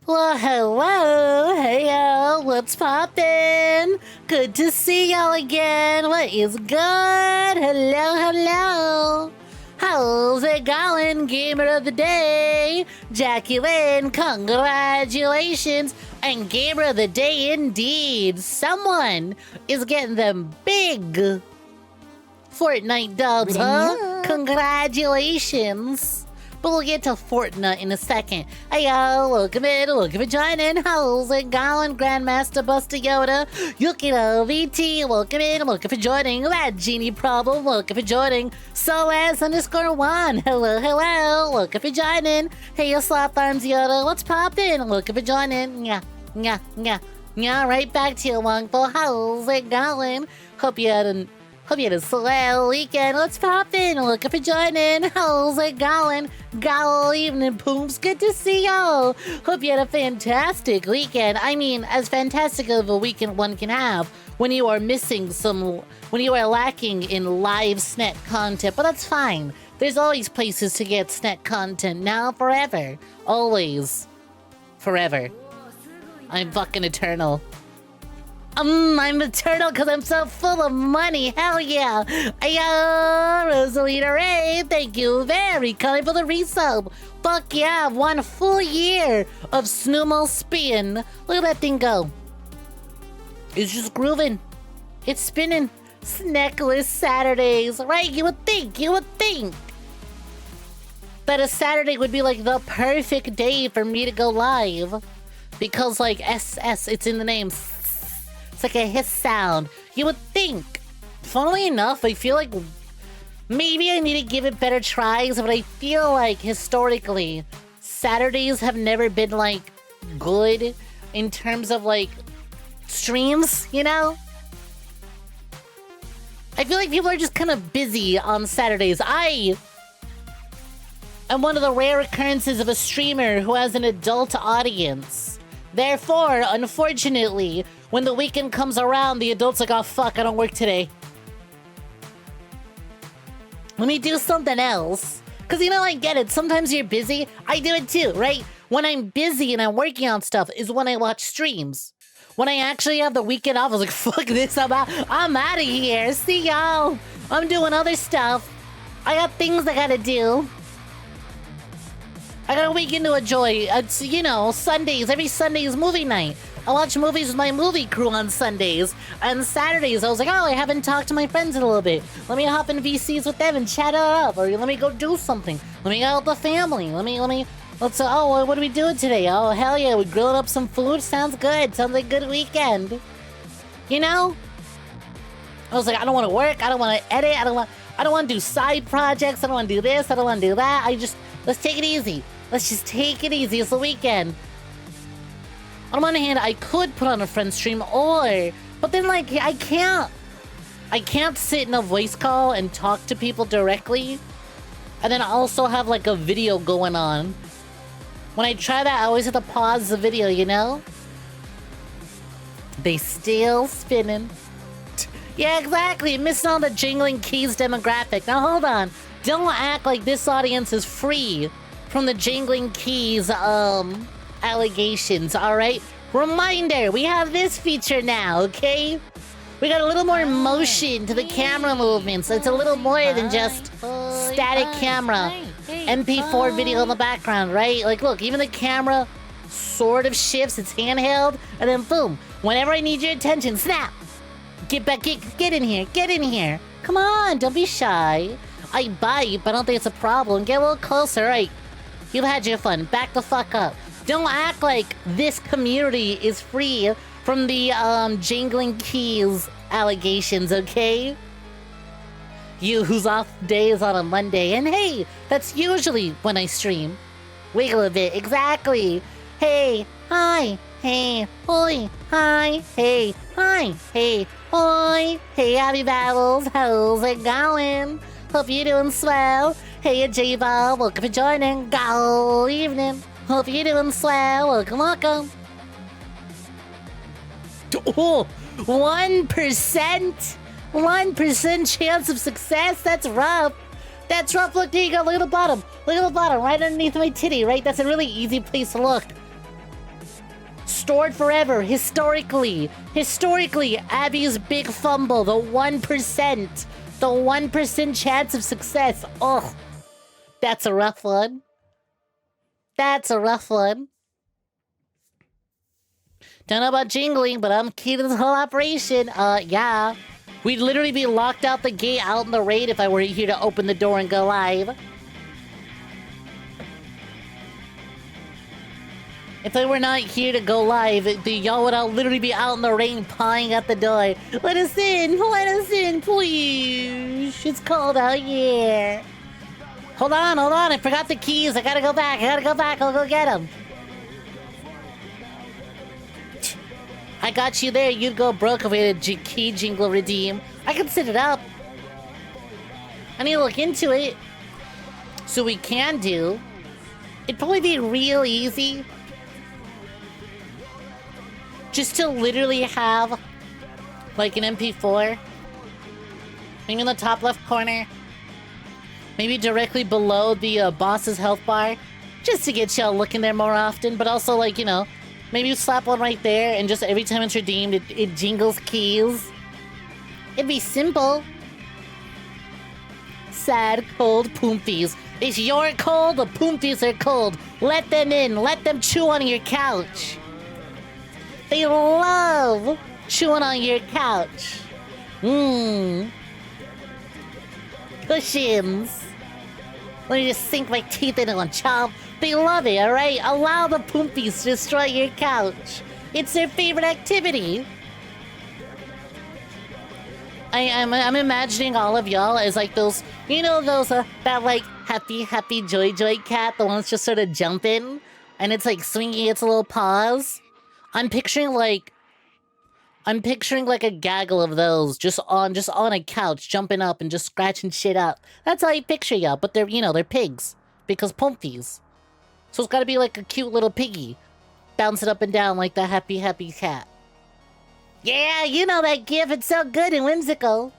Well, hello, hey yo, what's poppin'? Good to see y'all again. What is good? Hello. How's it going, gamer of the day? Jacqueline, congratulations. And gamer of the day indeed. Someone is getting them big Fortnite dubs, huh? Congratulations. But we'll get to Fortnite in a second. Hey yo, welcome for joining. How's it going, Grandmaster Buster Yoda? 𝐿𝐬 welcome for joining. That Genie Problem, welcome for joining. 𝐒𝐧𝐞𝐤, hello, welcome for joining. Hey yo, Sloth Arms Yoda, what's poppin'? Welcome for joining. Yeah, right back to you, Wongful. How's it going? Hope you had a swell weekend. What's poppin'? Looking for joining. How's it going? Good evening, Pooms. Good to see y'all. Hope you had a fantastic weekend. I mean, as fantastic of a weekend one can have when you are when you are lacking in live Snek content, but that's fine. There's always places to get Snek content now, forever. Always. Forever. I'm fucking eternal. I'm eternal because I'm so full of money. Hell yeah. Ayo, Rosalina Ray, thank you very kindly for the resub. Fuck yeah, I've won a full year of Snoomo Spin. Look at that thing go. It's just grooving. It's spinning. Snekless Saturdays, right? You would think that a Saturday would be like the perfect day for me to go live. Because like SS, it's in the name. It's like a hiss sound. You would think. Funnily enough, I feel like maybe I need to give it better tries, but I feel like historically, Saturdays have never been like good in terms of like streams, you know? I feel like people are just kind of busy on Saturdays. I am one of the rare occurrences of a streamer who has an adult audience. Therefore, unfortunately, when the weekend comes around, the adult's like, oh fuck, I don't work today. Let me do something else. Cause you know, I get it. Sometimes you're busy. I do it too, right? When I'm busy and I'm working on stuff is when I watch streams. When I actually have the weekend off, I was like, fuck this, I'm out of here. See y'all. I'm doing other stuff. I got things I gotta do. I got a weekend to enjoy. It's, you know, Sundays. Every Sunday is movie night. I watch movies with my movie crew on Sundays. And Saturdays, I was like, oh, I haven't talked to my friends in a little bit. Let me hop in VCs with them and chat it up. Or let me go do something. Let me go out with the family. Oh, what are we doing today? Oh, hell yeah, we grilling up some food? Sounds good. Sounds like a good weekend. You know? I was like, I don't want to work. I don't want to edit. I don't want to do side projects. I don't want to do this. I don't want to do that. Let's take it easy. Let's just take it easy. It's the weekend. On one hand, I could put on a friend stream but then like, I can't sit in a voice call and talk to people directly and then also have like a video going on. When I try that, I always have to pause the video, you know? They still spinning. Yeah, exactly. Missing on the jingling keys demographic. Now hold on. Don't act like this audience is free from the jingling keys, allegations, alright? Reminder, we have this feature now, okay? We got a little more motion to the camera movements. It's a little more than just static camera, MP4 video in the background, right? Like, look, even the camera sort of shifts. It's handheld, and then boom. Whenever I need your attention, snap! Get in here. Come on, don't be shy. I bite, but I don't think it's a problem. Get a little closer, right? You've had your fun. Back the fuck up. Don't act like this community is free from the jingling keys allegations, okay? You who's off days on a Monday, and hey, that's usually when I stream. Wiggle a bit, exactly. Hey, hi, hey, hoi, hi, hey, hi, hey, hoi. Hey, happy battles, how's it going? Hope you're doing swell. Hey, J-Ball, welcome for joining. Good evening. Hope you're doing swell. Welcome. Oh, 1%? 1% chance of success? That's rough. Look, there you go. Look at the bottom. Right underneath my titty, right? That's a really easy place to look. Stored forever, historically. Historically, Abby's big fumble, the 1%. The 1% chance of success. Oh, that's a rough one. That's a rough one. Don't know about jingling, but I'm key to this whole operation. Yeah. We'd literally be locked out the gate out in the raid if I were here to open the door and go live. If I were not here to go live, y'all would all literally be out in the rain pawing at the door. Let us in, please. It's cold out here. Hold on, I forgot the keys. I gotta go back, I'll go get them. I got you there, you'd go broke if we had a key jingle redeem. I can set it up. I need to look into it. So we can do. It'd probably be real easy. Just to literally have, like, an MP4. Maybe in the top left corner. Maybe directly below the boss's health bar. Just to get y'all looking there more often. But also, like, you know, maybe you slap one right there and just every time it's redeemed, it jingles keys. It'd be simple. Sad, cold Poompies. If you're cold, the Poompies are cold. Let them in. Let them chew on your couch. They love chewing on your couch. Cushions. Let me just sink my teeth into one, chomp. They love it, alright? Allow the Poompies to destroy your couch. It's their favorite activity. I'm imagining all of y'all as like those, you know, those, that like happy joy cat, the ones just sort of jumping, and it's like swinging its little paws. I'm picturing like a gaggle of those just on a couch, jumping up and just scratching shit up. That's how I picture y'all, but they're, you know, they're pigs. Because Poompies. So it's gotta be like a cute little piggy. Bouncing up and down like the happy cat. Yeah, you know that gif, it's so good and whimsical.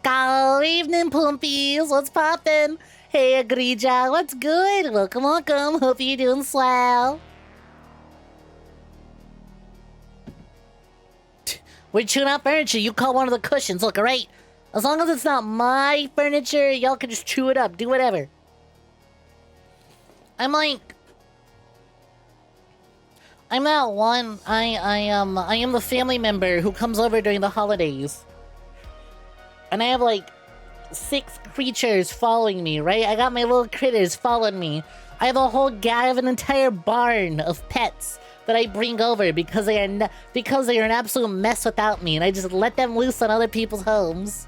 Good evening, Poompies. What's poppin'? Hey, 𝐒𝐬𝐧, what's good? Welcome. Hope you're doing swell. We're chewing out furniture. You call one of the cushions. Look, alright? As long as it's not my furniture, y'all can just chew it up. Do whatever. I'm that one. I am the family member who comes over during the holidays. And I have like 6 creatures following me, right? I got my little critters following me. I have an entire barn of pets that I bring over because they are an absolute mess without me, and I just let them loose on other people's homes.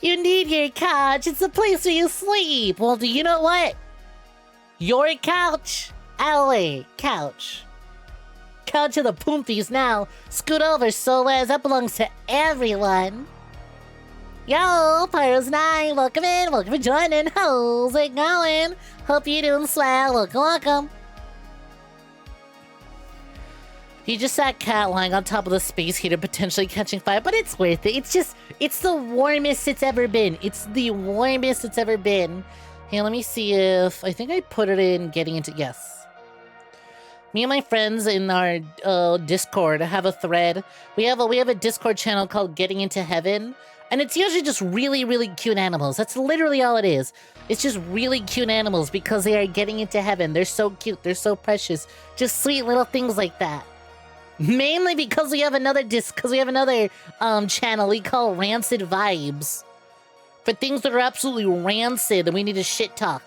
You need your couch. It's the place where you sleep. Well, do you know what? Your couch. Our couch. Couch of the Poompies now. Scoot over, Solaz. That belongs to everyone. Yo, Pyros9. Welcome in. Welcome for joining. How's it going? Hope you're doing swell. Welcome. He just saw a cat lying on top of the space heater potentially catching fire, but it's worth it. It's the warmest it's ever been. It's the warmest it's ever been. Hey, let me see if, I think I put it in getting into, yes. Me and my friends in our Discord have a thread. We have a Discord channel called Getting Into Heaven, and it's usually just really cute animals. That's literally all it is. It's just really cute animals because they are getting into heaven. They're so cute. They're so precious. Just sweet little things like that. Mainly because we have another channel we call Rancid Vibes. For things that are absolutely rancid and we need to shit talk.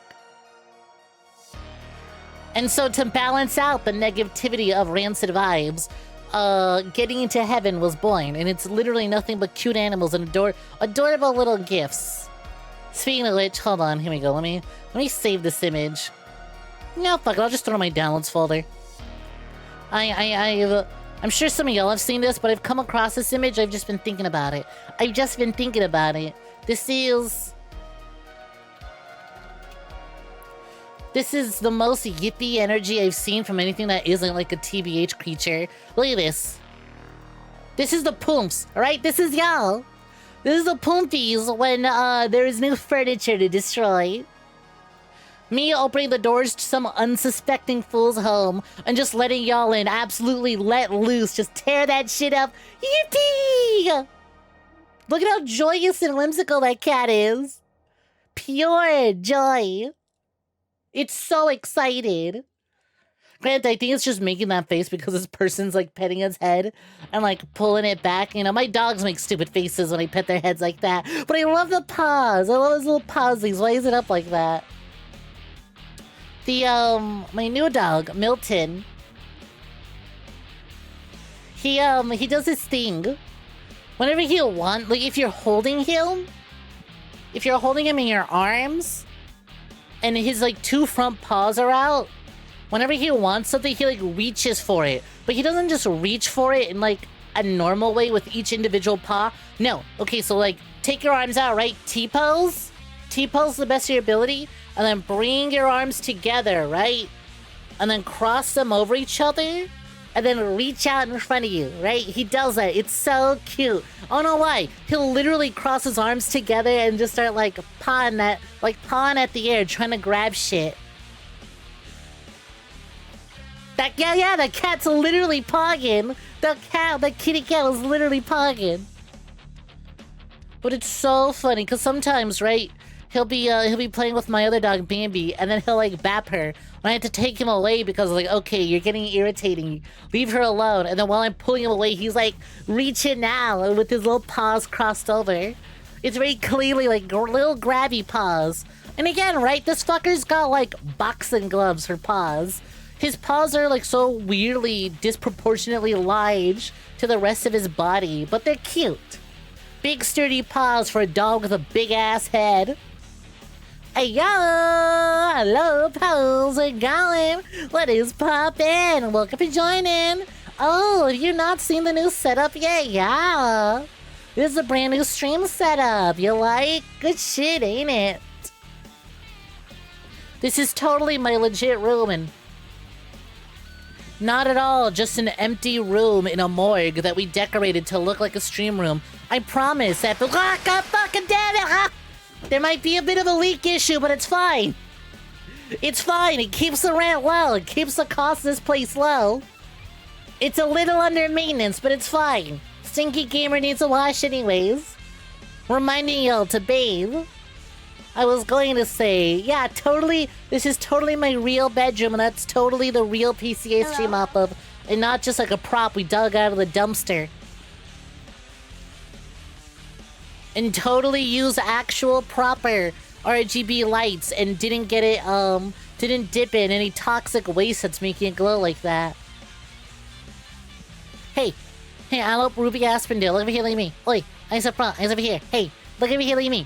And so to balance out the negativity of Rancid Vibes, Getting Into Heaven was born. And it's literally nothing but cute animals and adorable little gifts. Speaking of which, hold on, here we go. Let me save this image. No, fuck it, I'll just throw my downloads folder. I'm sure some of y'all have seen this, but I've come across this image. I've just been thinking about it. This is the most yippy energy I've seen from anything that isn't like a TBH creature. Look at this. This is the Poomps, alright? This is y'all. This is the Poompies when there is new furniture to destroy. Me opening the doors to some unsuspecting fool's home and just letting y'all in, absolutely let loose, just tear that shit up. Yippee! Look at how joyous and whimsical that cat is. Pure joy. It's so excited. Granted, I think it's just making that face because this person's like petting its head and like pulling it back. You know, my dogs make stupid faces when I pet their heads like that. But I love the paws. I love his little pausies. Why is it up like that? My new dog, Milton, he does his thing. Whenever he'll want, like, if you're holding him in your arms, and his, like, 2 front paws are out, whenever he wants something, he, like, reaches for it. But he doesn't just reach for it in, like, a normal way with each individual paw. No. Okay, so, like, take your arms out, right? T-pose. T-pose to the best of your ability. And then bring your arms together, right? And then cross them over each other. And then reach out in front of you, right? He does that. It's so cute. I don't know why. He'll literally cross his arms together and just start, like, pawing at the air, trying to grab shit. The cat's literally pogging. The kitty cat was literally pogging. But it's so funny, because sometimes, right, he'll be playing with my other dog, Bambi, and then he'll, like, bap her. And I have to take him away because, like, okay, you're getting irritating. Leave her alone. And then while I'm pulling him away, he's, like, reaching out with his little paws crossed over. It's very clearly, like, little grabby paws. And again, right, this fucker's got, like, boxing gloves for paws. His paws are, like, so weirdly, disproportionately large to the rest of his body, but they're cute. Big, sturdy paws for a dog with a big-ass head. Hey, yo! Hello, how's it going? What is poppin'? Welcome for joining. Oh, have you not seen the new setup yet? Yeah. This is a brand new stream setup. You like? Good shit, ain't it? This is totally my legit room, and not at all just an empty room in a morgue that we decorated to look like a stream room. I promise that... Ah, God fucking damn it! Ah! There might be a bit of a leak issue, but it's fine. It's fine. It keeps the rent low. It keeps the cost of this place low. It's a little under maintenance, but it's fine. Stinky Gamer needs a wash anyways. Reminding y'all to bathe. I was going to say, yeah, totally, this is totally my real bedroom, and that's totally the real PCA stream off of, and not just like a prop we dug out of the dumpster. And totally use actual proper RGB lights and didn't get it, didn't dip in any toxic waste that's making it glow like that. Hey, Antelope Ruby Aspendale, look over here, look at me. Oi, eyes up front, eyes over here. Hey, look over here, look at me.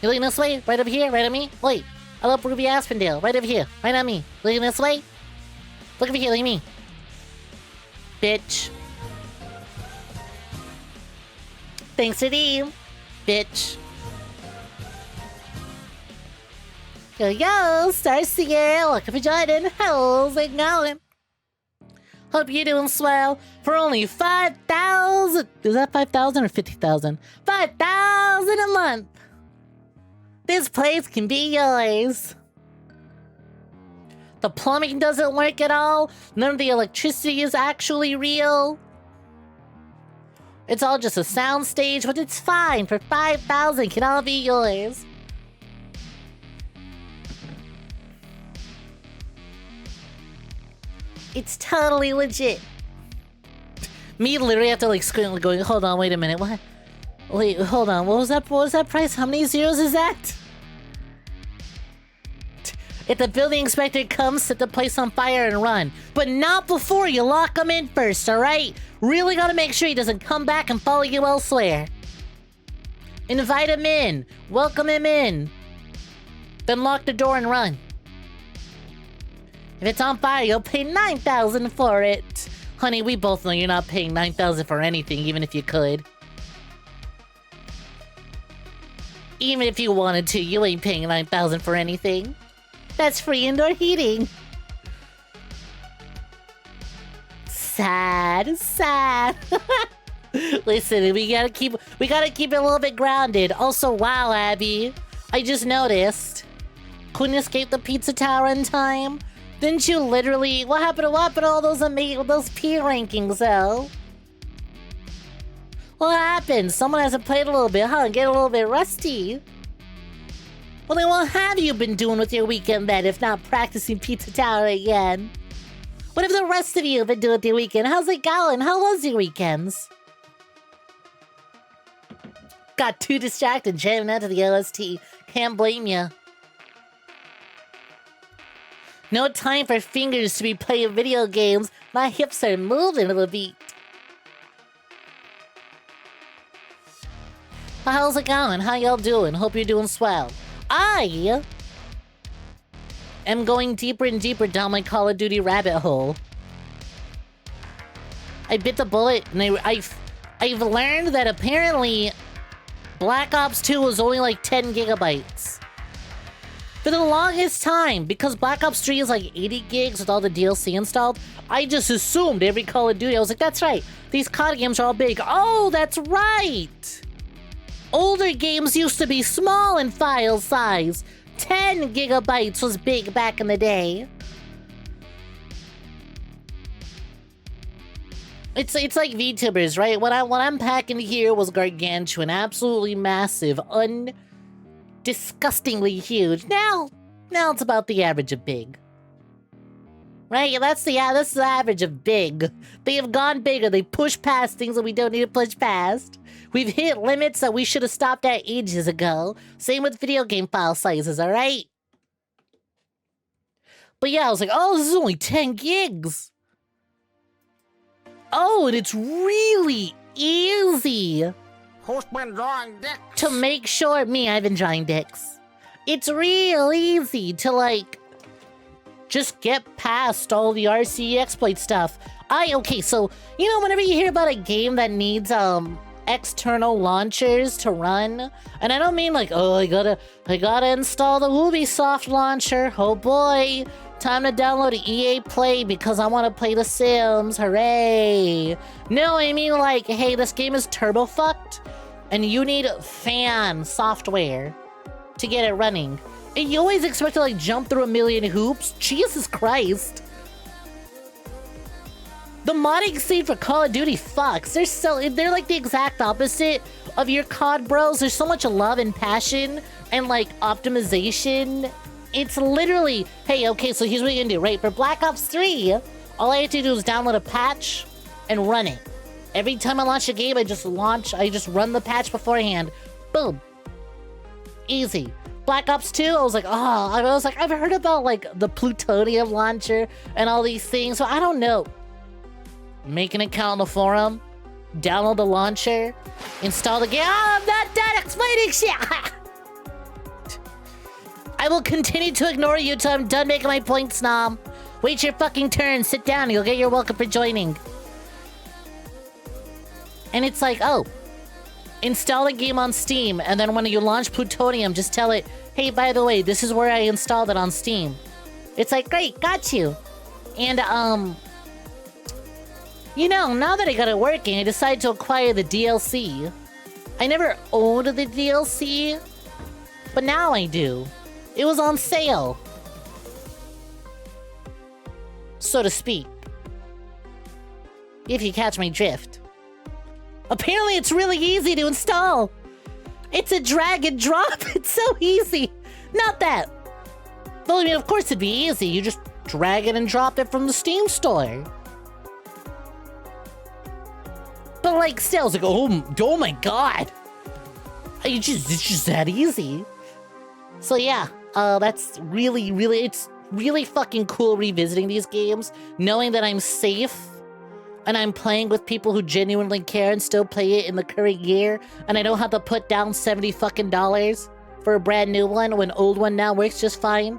You looking this way? Right over here, right at me? Oi, Antelope Ruby Aspendale, right over here, right at me. Looking this way? Look over here, look at me. Bitch. Thanks to thee, bitch. Yo, Starseer, welcome for joining. How's it going? Hope you're doing swell. For only 5,000, is that 5,000 or 50,000? 5,000 a month. This place can be yours. The plumbing doesn't work at all. None of the electricity is actually real. It's all just a sound stage, but it's fine. For 5,000, can all be yours. It's totally legit. Me literally have to like squint going, hold on, wait a minute, what? Wait, hold on, what was that price? How many zeros is that? If the building inspector comes, set the place on fire and run. But not before you lock him in first, alright? Really gotta make sure he doesn't come back and follow you elsewhere. Invite him in. Welcome him in. Then lock the door and run. If it's on fire, you'll pay 9,000 for it. Honey, we both know you're not paying 9,000 for anything, even if you could. Even if you wanted to, you ain't paying 9,000 for anything. That's free indoor heating. Sad. Listen, we gotta keep it a little bit grounded. Also, wow, Abby, I just noticed couldn't escape the pizza tower in time? Didn't you literally... What happened to all those P rankings, though? What happened? Someone hasn't played a little bit, huh? Get a little bit rusty. Well, then what have you been doing with your weekend, then, if not practicing pizza tower again? What have the rest of you been doing with your weekend? How's it going? How was your weekends? Got too distracted jamming out to the OST. Can't blame ya. No time for fingers to be playing video games. My hips are moving to the beat. Well, how's it going? How y'all doing? Hope you're doing swell. I am going deeper and deeper down my Call of Duty rabbit hole. I bit the bullet, and I've learned that apparently Black Ops 2 was only like 10 gigabytes. For the longest time, because Black Ops 3 is like 80 gigs with all the DLC installed, I just assumed every Call of Duty, I was like, that's right, these COD games are all big. Oh, that's right! Older games used to be small in file size. 10 gigabytes was big back in the day. It's like VTubers, right? What I'm packing here was gargantuan, absolutely massive, disgustingly huge. Now it's about the average of big. Right? That's the average of big. They have gone bigger. They push past things that we don't need to push past. We've hit limits that we should have stopped at ages ago. Same with video game file sizes, alright? But yeah, I was like, oh, this is only 10 gigs. Oh, and it's really easy. Who's been drawing dicks? To make sure... I've been drawing dicks. It's real easy to, like, just get past all the RC exploit stuff. Okay, so, you know, whenever you hear about a game that needs, external launchers to run, and I don't mean like, oh, I gotta install the Ubisoft launcher. Oh boy, time to download EA Play because I want to play The Sims. Hooray! No, I mean like, hey, this game is turbo fucked, and you need fan software to get it running. And you always expect to like jump through a million hoops. Jesus Christ. The modding scene for Call of Duty fucks. They're like the exact opposite of your COD bros. There's so much love and passion and like optimization. It's literally, hey, okay, so here's what you're gonna do, right? For Black Ops 3, all I have to do is download a patch and run it. Every time I launch a game, I just run the patch beforehand. Boom. Easy. Black Ops 2, I was like, I've heard about like the plutonium launcher and all these things, so I don't know. Make an account on the forum, download the launcher, install the game. Oh, I'm not done explaining shit! I will continue to ignore you till I'm done making my points, Nom. Wait your fucking turn, sit down, you'll get your welcome for joining. And it's like, oh, install the game on Steam, and then when you launch Plutonium, just tell it, hey, by the way, this is where I installed it on Steam. It's like, great, got you. And, you know, now that I got it working, I decided to acquire the DLC. I never owned the DLC, but now I do. It was on sale, so to speak. If you catch my drift. Apparently it's really easy to install. It's a drag and drop. It's so easy. Not that. Well, I mean, of course it'd be easy. You just drag it and drop it from the Steam store. But like, still, it's like, oh my god. It's just that easy. So yeah, that's it's really fucking cool revisiting these games, knowing that I'm safe and I'm playing with people who genuinely care and still play it in the current year, and I don't have to put down $70 fucking for a brand new one when old one now works just fine.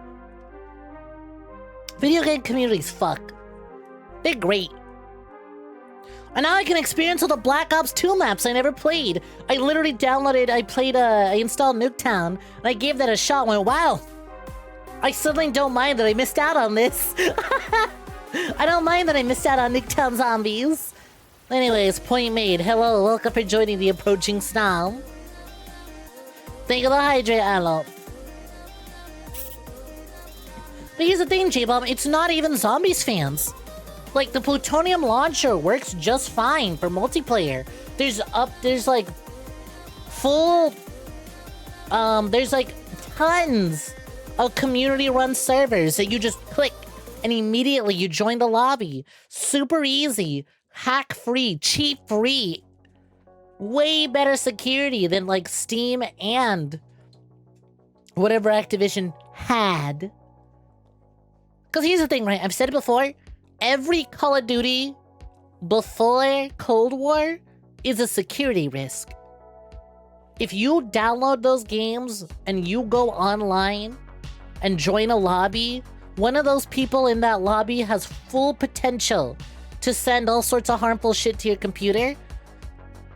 Video game communities fuck. They're great. And now I can experience all the Black Ops 2 maps I never played. I literally I installed Nuketown, and I gave that a shot and went, wow. I suddenly don't mind that I missed out on this. I don't mind that I missed out on Nuketown Zombies. Anyways, point made. Hello, welcome for joining the approaching snow. Thank you for the hydrate, Allo. But here's the thing, J-Bomb, it's not even Zombies fans. Like, the Plutonium launcher works just fine for multiplayer. There's like there's like tons of community-run servers that you just click and immediately you join the lobby. Super easy, hack-free, cheat-free. Way better security than like Steam and whatever Activision had. Because here's the thing, right? I've said it before. Every Call of Duty before Cold War is a security risk. If you download those games and you go online and join a lobby, one of those people in that lobby has full potential to send all sorts of harmful shit to your computer.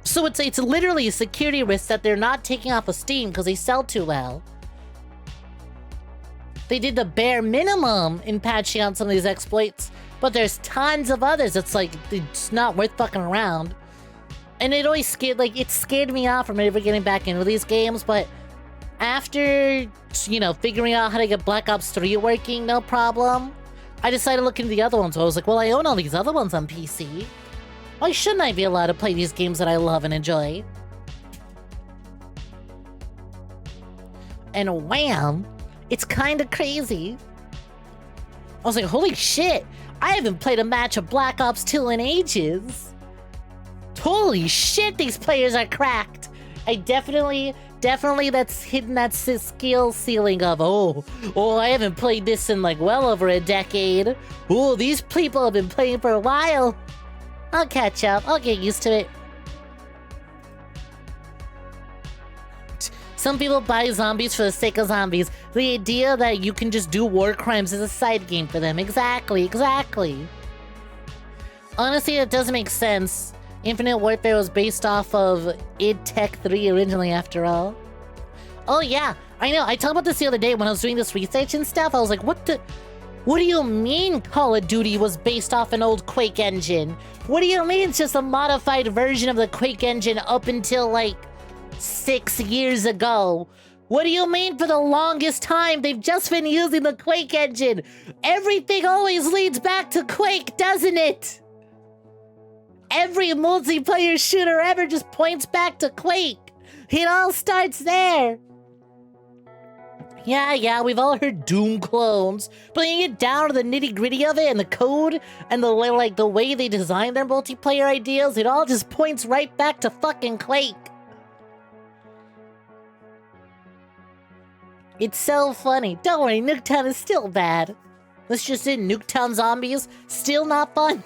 So it's literally a security risk that they're not taking off of Steam because they sell too well. They did the bare minimum in patching out some of these exploits, but there's tons of others. It's like, it's not worth fucking around. And it always it scared me off from ever getting back into these games, but after, you know, figuring out how to get Black Ops 3 working, no problem, I decided to look into the other ones. So I was like, well, I own all these other ones on PC. Why shouldn't I be allowed to play these games that I love and enjoy? And wham! It's kinda crazy. I was like, holy shit! I haven't played a match of Black Ops 2 in ages! Holy shit, these players are cracked! I definitely that's hitting that skill ceiling of, oh, I haven't played this in like well over a decade. Oh, these people have been playing for a while. I'll catch up, I'll get used to it. Some people buy zombies for the sake of zombies. The idea that you can just do war crimes is a side game for them. Exactly. Honestly, it doesn't make sense. Infinite Warfare was based off of id Tech 3 originally, after all. Oh yeah, I know. I talked about this the other day when I was doing this research and stuff. I was like, what do you mean Call of Duty was based off an old Quake engine? What do you mean it's just a modified version of the Quake engine up until like 6 years ago? What do you mean for the longest time they've just been using the Quake engine? Everything always leads back to Quake, doesn't it? Every multiplayer shooter ever just points back to Quake. It all starts there. Yeah, we've all heard Doom clones, but when you get down to the nitty-gritty of it and the code and the way they design their multiplayer ideas, it all just points right back to fucking Quake. It's so funny. Don't worry, Nuketown is still bad. That's just it. Nuketown zombies, still not fun.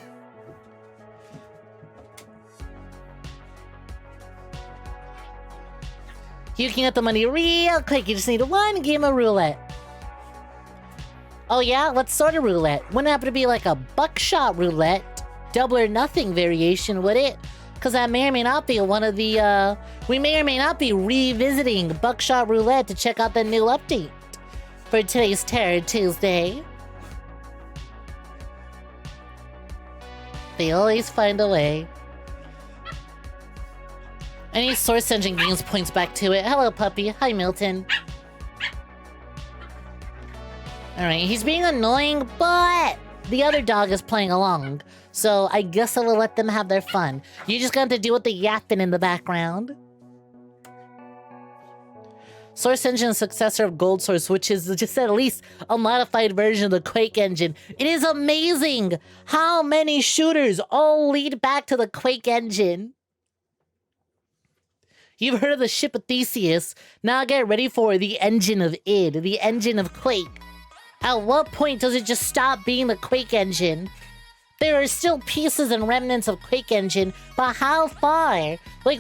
You can get the money real quick. You just need one game of roulette. Oh yeah? What sort of roulette? Wouldn't happen to be like a buckshot roulette? Double or nothing variation, would it? Because that may or may not be one of the, we may or may not be revisiting Buckshot Roulette to check out the new update for today's Terror Tuesday. They always find a way. Any Source Engine games points back to it. Hello, puppy. Hi, Milton. Alright, he's being annoying, but the other dog is playing along. So I guess I will let them have their fun. You just got to deal with the yapping in the background. Source Engine is successor of Gold Source, which is just at least a modified version of the Quake engine. It is amazing how many shooters all lead back to the Quake engine. You've heard of the ship of Theseus. Now get ready for the engine of id, the engine of Quake. At what point does it just stop being the Quake engine? There are still pieces and remnants of Quake engine, but how far? Like,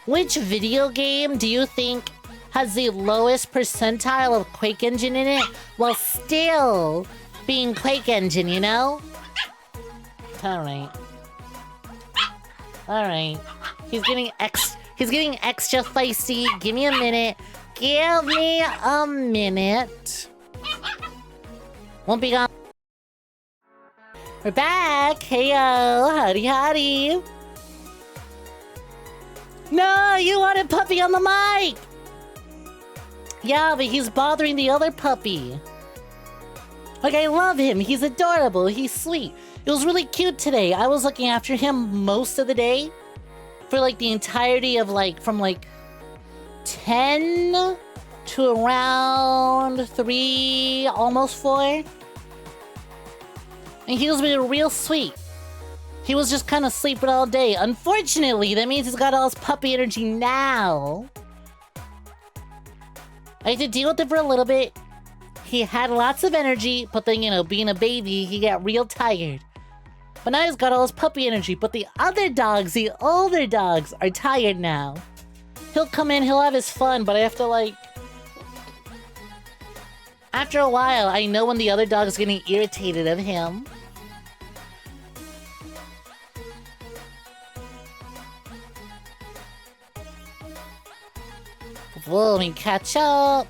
which video game do you think has the lowest percentile of Quake engine in it while still being Quake engine, you know? Alright. He's getting extra feisty. Give me a minute. Give me a minute. Won't be gone. We're back! Heyo! Howdy! No! You wanted puppy on the mic! Yeah, but he's bothering the other puppy. Like, I love him. He's adorable. He's sweet. It was really cute today. I was looking after him most of the day for, like, the entirety of, like, from, like, 10 to around 3, almost 4. And he was being real sweet. He was just kind of sleeping all day. Unfortunately, that means he's got all his puppy energy now. I had to deal with it for a little bit. He had lots of energy, but then, you know, being a baby, he got real tired. But now he's got all his puppy energy. But the other dogs, the older dogs, are tired now. He'll come in, he'll have his fun, but I have to, like... After a while, I know when the other dog's getting irritated of him. Whoa, let me catch up.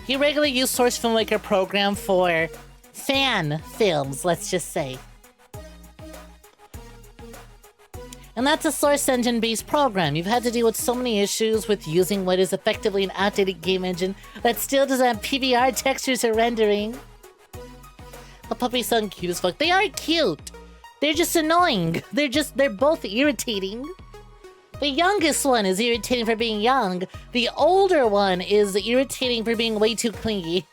He regularly used Source Filmmaker program for fan films, let's just say. And that's a Source Engine-based program. You've had to deal with so many issues with using what is effectively an outdated game engine that still doesn't have PBR textures or rendering. The puppies sound cute as fuck. They are cute. They're just annoying. They're both irritating. The youngest one is irritating for being young. The older one is irritating for being way too clingy.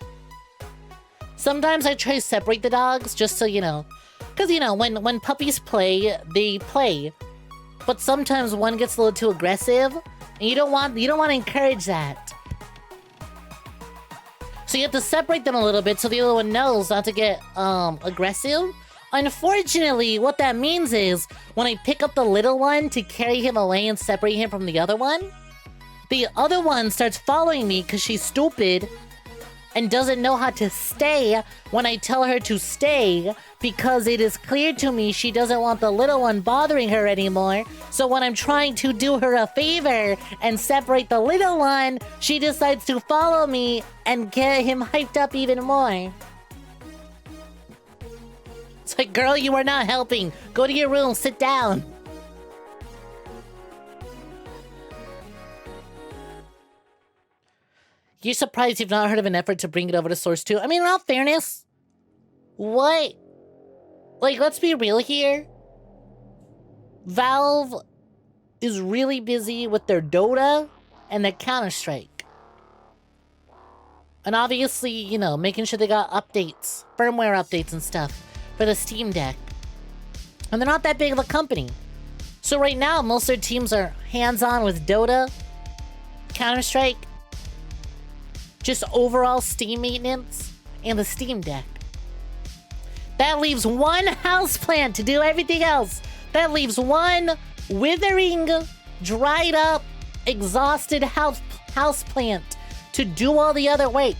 Sometimes I try to separate the dogs just so, you know. Because, you know, when puppies play, they play. But sometimes one gets a little too aggressive. And you don't want to encourage that. So you have to separate them a little bit so the other one knows not to get aggressive. Unfortunately, what that means is, when I pick up the little one to carry him away and separate him from the other one starts following me because she's stupid and doesn't know how to stay when I tell her to stay, because it is clear to me she doesn't want the little one bothering her anymore. So when I'm trying to do her a favor and separate the little one, she decides to follow me and get him hyped up even more. It's like, girl, you are not helping. Go to your room, sit down. You're surprised you've not heard of an effort to bring it over to Source 2? I mean, in all fairness, what? Like, let's be real here. Valve is really busy with their Dota and their Counter-Strike. And obviously, you know, making sure they got updates, firmware updates and stuff for the Steam Deck. And they're not that big of a company. So right now, most of their teams are hands-on with Dota, Counter-Strike, just overall Steam maintenance, and the Steam Deck. That leaves one houseplant to do everything else. That leaves one withering, dried up, exhausted houseplant to do all the other work.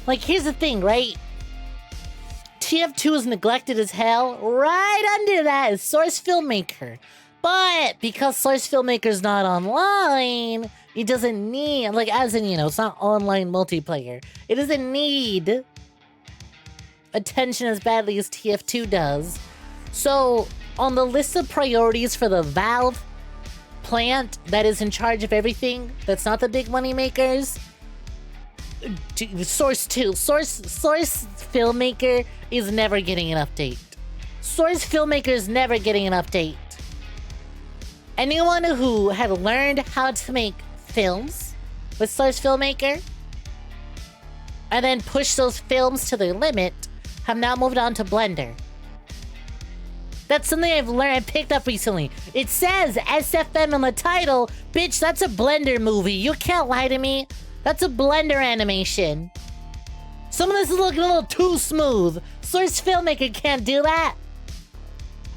Like, here's the thing, right? TF2 is neglected as hell. Right under that is Source Filmmaker. But because Source Filmmaker's not online, it doesn't need, like, as in, you know, it's not online multiplayer. It doesn't need attention as badly as TF2 does. So, on the list of priorities for the Valve plant that is in charge of everything, that's not the big money makers, Source 2. Source Filmmaker is never getting an update. Source Filmmaker is never getting an update. Anyone who had learned how to make films with Source Filmmaker and then push those films to their limit have now moved on to Blender. That's something I've learned and picked up recently. It says SFM in the title. Bitch, that's a Blender movie. You can't lie to me. That's a Blender animation. Some of this is looking a little too smooth. Source Filmmaker can't do that.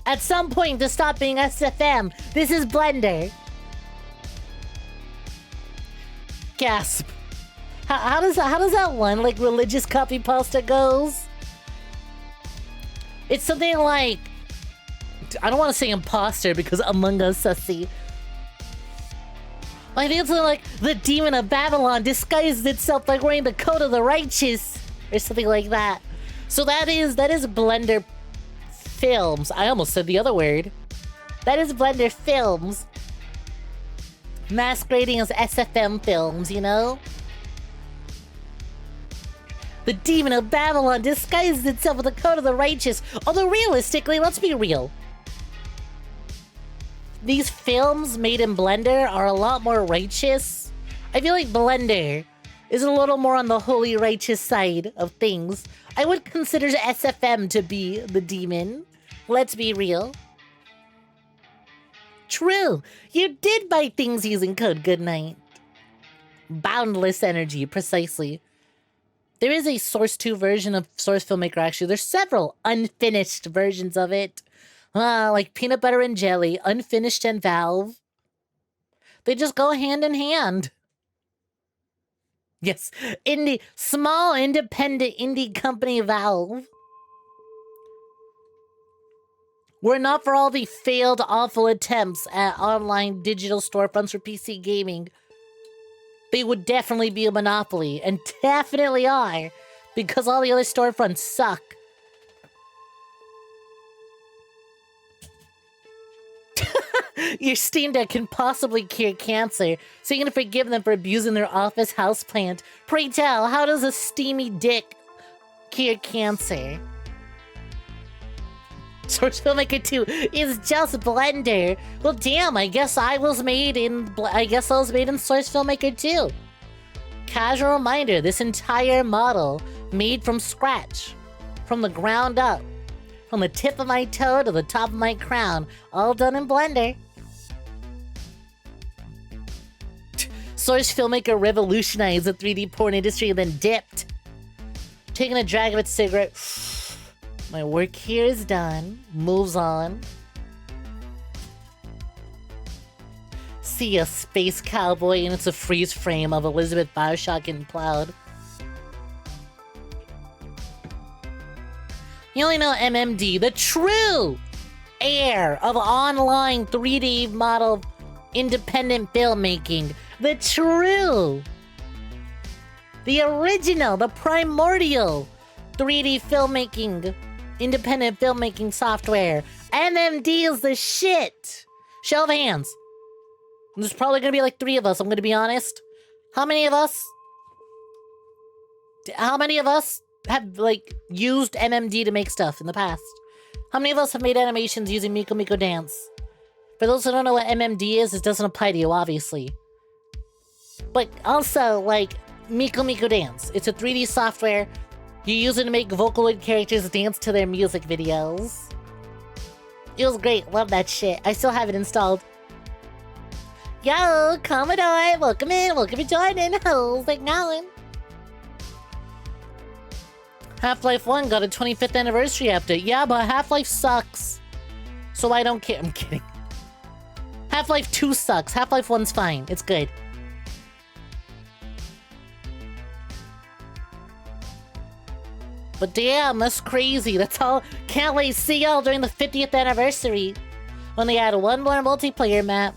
At some point, to stop being SFM, this is Blender. Gasp. How does that one, like, religious copy pasta goes? It's something like, I don't want to say imposter because Among Us sussy. I think it's something like the demon of Babylon disguises itself like wearing the coat of the righteous, or something like that. So that is Blender Films. I almost said the other word. That is Blender Films masquerading as SFM films, you know? The demon of Babylon disguises itself with the code of the righteous. Although realistically, let's be real. These films made in Blender are a lot more righteous. I feel like Blender is a little more on the holy righteous side of things. I would consider SFM to be the demon. Let's be real. True, you did buy things using code Goodnight. Boundless energy, precisely. There is a Source 2 version of Source Filmmaker, actually. There's several unfinished versions of it. Like Peanut Butter and Jelly, Unfinished, and Valve. They just go hand in hand. Yes, small independent indie company Valve. Were it not for all the failed awful attempts at online digital storefronts for PC gaming, they would definitely be a monopoly, and definitely are, because all the other storefronts suck. Your Steam Deck can possibly cure cancer, so you're gonna forgive them for abusing their office houseplant. Pray tell, how does a steamy dick cure cancer? Source Filmmaker 2 is just Blender. Well, damn, I guess I was made in Source Filmmaker 2. Casual reminder, this entire model made from scratch, from the ground up, from the tip of my toe to the top of my crown, all done in Blender. Source Filmmaker revolutionized the 3D porn industry and then dipped. Taking a drag of its cigarette. My work here is done. Moves on. See a space cowboy and it's a freeze frame of Elizabeth Bioshock getting plowed. You only know MMD, the true heir of online 3D model independent filmmaking. The true, the original, the primordial 3D filmmaking, independent filmmaking software. MMD is the shit. Show of hands. There's probably gonna be like 3 of us, I'm gonna be honest. How many of us have like used MMD to make stuff in the past? How many of us have made animations using 𝐒𝐚𝐭𝐜𝐡 Dance? For those who don't know what MMD is, it doesn't apply to you, obviously. But also, like, 𝐒𝐚𝐴 Dance. It's a 3D software. You use it to make Vocaloid characters dance to their music videos. It was great. Love that shit. I still have it installed. Yo, Commodore! Welcome in. Welcome to joining. How's it going? Half-Life 1 got a 25th anniversary update. Yeah, but Half-Life sucks. So I don't care. I'm kidding. Half-Life 2 sucks. Half-Life 1's fine. It's good. But damn, that's crazy. That's all. Can't wait to see y'all during the 50th anniversary. When they add one more multiplayer map.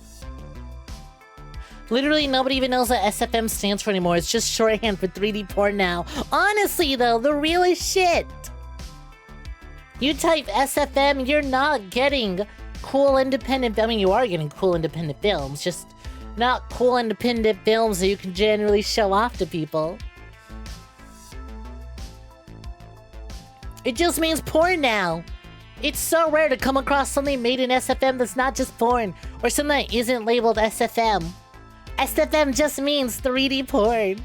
Literally, nobody even knows what SFM stands for anymore. It's just shorthand for 3D porn now. Honestly, though, the realest shit. You type SFM, you're not getting cool independent... I mean, you are getting cool independent films. Just not cool independent films that you can generally show off to people. It just means porn now. It's so rare to come across something made in SFM that's not just porn, or something that isn't labeled SFM. SFM just means 3D porn.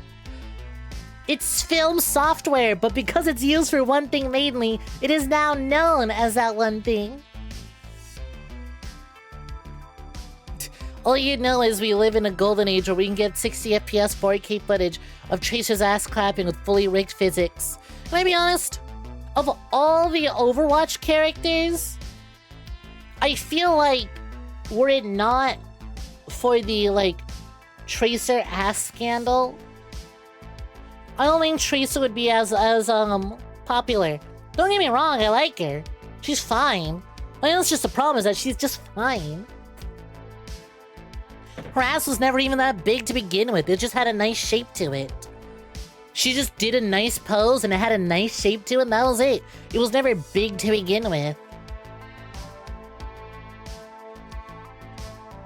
It's film software, but because it's used for one thing mainly, it is now known as that one thing. All you know is we live in a golden age where we can get 60 FPS 4K footage of Tracer's ass clapping with fully rigged physics. Can I be honest? Of all the Overwatch characters, I feel like were it not for the, like, Tracer ass scandal, I don't think Tracer would be as popular. Don't get me wrong, I like her. She's fine. I think that's just the problem, is that she's just fine. Her ass was never even that big to begin with. It just had a nice shape to it. She just did a nice pose and it had a nice shape to it, and that was it. It was never big to begin with.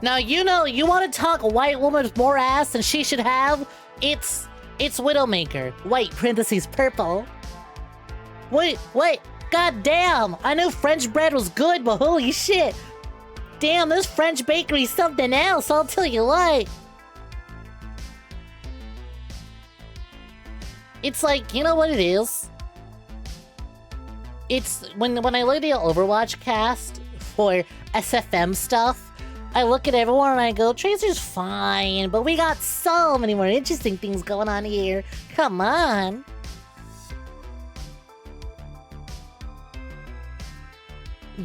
Now, you know, you want to talk a white woman with more ass than she should have? It's It's Widowmaker. White, parentheses, purple. Wait. God damn. I knew French bread was good, but holy shit. Damn, this French bakery's something else, I'll tell you what. It's like, you know what it is? It's when I look at the Overwatch cast for SFM stuff, I look at everyone and I go, Tracer's fine, but we got so many more interesting things going on here. Come on.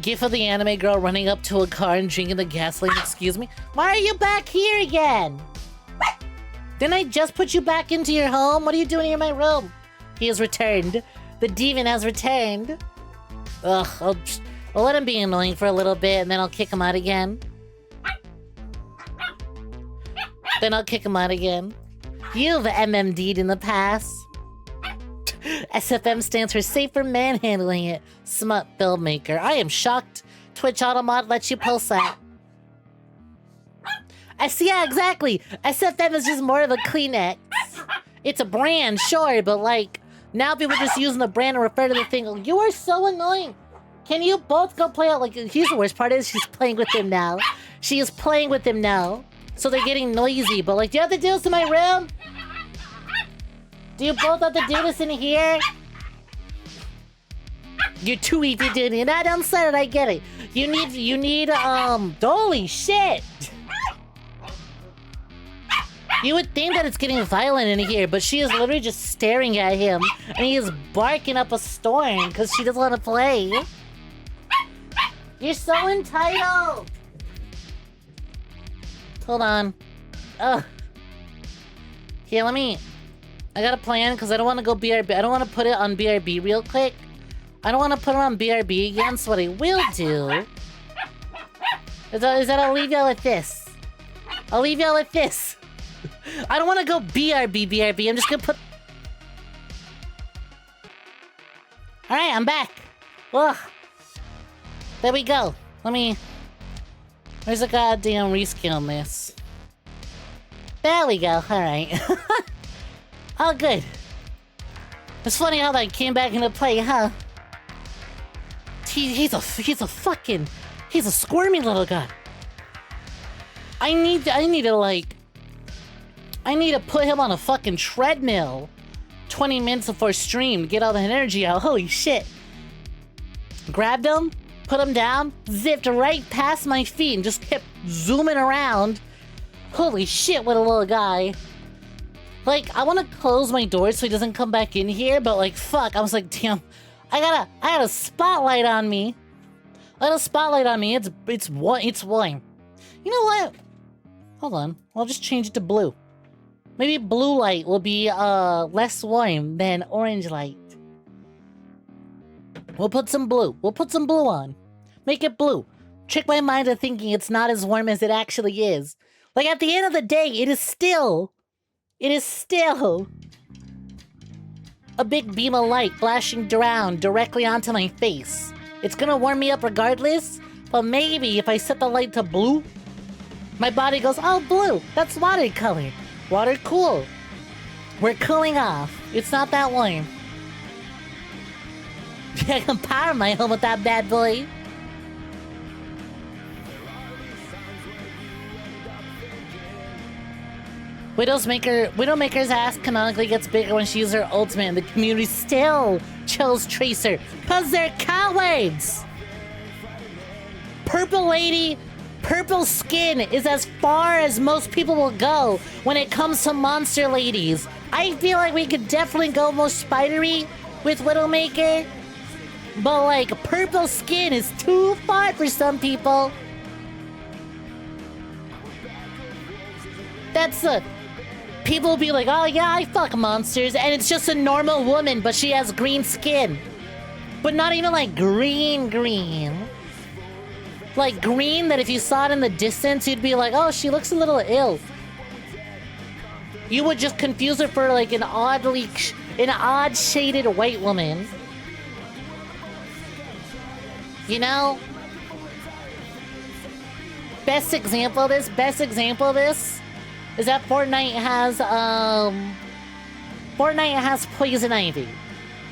GIF of the anime girl running up to a car and drinking the gasoline. Excuse me? Why are you back here again? Didn't I just put you back into your home? What are you doing here in my room? He has returned. The demon has returned. Ugh, I'll let him be annoying for a little bit and then I'll kick him out again. Then I'll kick him out again. You've MMD'd in the past. SFM stands for Safer Manhandling It. Smut Filmmaker. I am shocked Twitch Automod lets you post that. Yeah, exactly. SFM is just more of a Kleenex. It's a brand, sure, but like, now people are just using the brand to refer to the thing. Oh, you are so annoying. Can you both go play out? Like, here's the worst part is she's playing with him now. She is playing with him now. So they're getting noisy, but like, do you have to do this in my room? Do you both have to do this in here? You're too easy to do it. I don't say it, I get it. You need, holy shit! You would think that it's getting violent in here, but she is literally just staring at him, and he is barking up a storm because she doesn't want to play. You're so entitled! Hold on. Ugh. Here, I got a plan because I don't want to go BRB. I don't want to put it on BRB real quick. I don't want to put it on BRB again, so what I will do is that I'll leave y'all with this. I'll leave y'all with this. I don't want to go BRB. I'm just gonna put... Alright, I'm back. Ugh. There we go. Where's the goddamn reskin on this? There we go. Alright. Oh, good. It's funny how that came back into play, huh? He's a squirmy little guy. I need to put him on a fucking treadmill 20 minutes before stream to get all the energy out. Holy shit. Grabbed him, put him down, zipped right past my feet and just kept zooming around. Holy shit, what a little guy. Like, I want to close my door so he doesn't come back in here, but like, fuck. I was like, damn, I got a spotlight on me. It's warm. You know what? Hold on. I'll just change it to blue. Maybe blue light will be less warm than orange light. We'll put some blue. On. Make it blue. Trick my mind into thinking it's not as warm as it actually is. Like, at the end of the day, it is still a big beam of light flashing around directly onto my face. It's gonna warm me up regardless, but maybe if I set the light to blue, my body goes, oh, blue, that's watercolor. Water cool. We're cooling off. It's not that warm. I can power my home with that bad boy. Widowmaker's ass canonically gets bigger when she uses her ultimate, and the community still chose Tracer because they're cowards. Purple lady, purple skin is as far as most people will go when it comes to monster ladies. I feel like we could definitely go more spidery with Widowmaker, but like purple skin is too far for some people. That's the... People will be like, oh yeah, I fuck monsters, and it's just a normal woman, but she has green skin. But not even like green. Like green that if you saw it in the distance, you'd be like, oh, she looks a little ill. You would just confuse her for like an odd shaded white woman. You know? Best example of this is that Fortnite has, Fortnite has Poison Ivy.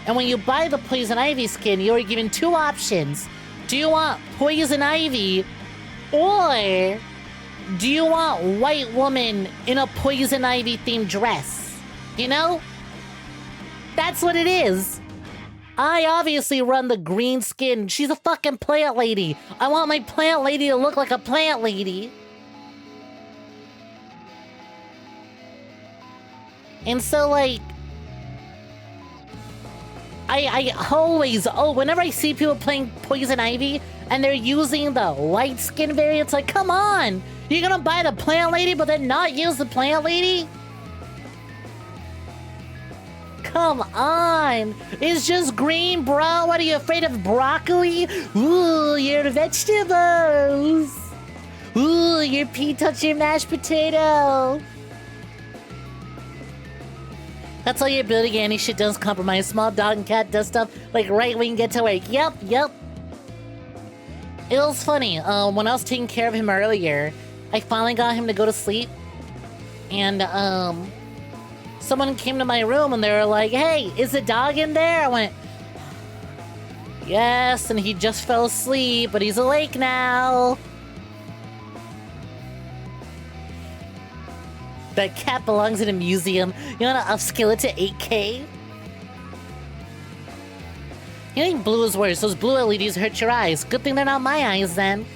And when you buy the Poison Ivy skin, you are given two options. Do you want Poison Ivy, or do you want white woman in a Poison Ivy themed dress? You know? That's what it is. I obviously run the green skin. She's a fucking plant lady. I want my plant lady to look like a plant lady. And so, like, I always, whenever I see people playing Poison Ivy and they're using the white skin variant, it's like, come on! You're gonna buy the plant lady but then not use the plant lady? Come on! It's just green, bro! What, are you afraid of broccoli? Ooh, you're vegetables! Ooh, your pea touch your mashed potato! That's all you're building. Any shit does compromise. Small dog and cat does stuff like right when you get to work. Yep. It was funny. When I was taking care of him earlier, I finally got him to go to sleep. And, someone came to my room and they were like, hey, is the dog in there? I went, yes, and he just fell asleep, but he's awake now. That cat belongs in a museum. You wanna upscale it to 8K? You think blue is worse? Those blue LEDs hurt your eyes. Good thing they're not my eyes, then.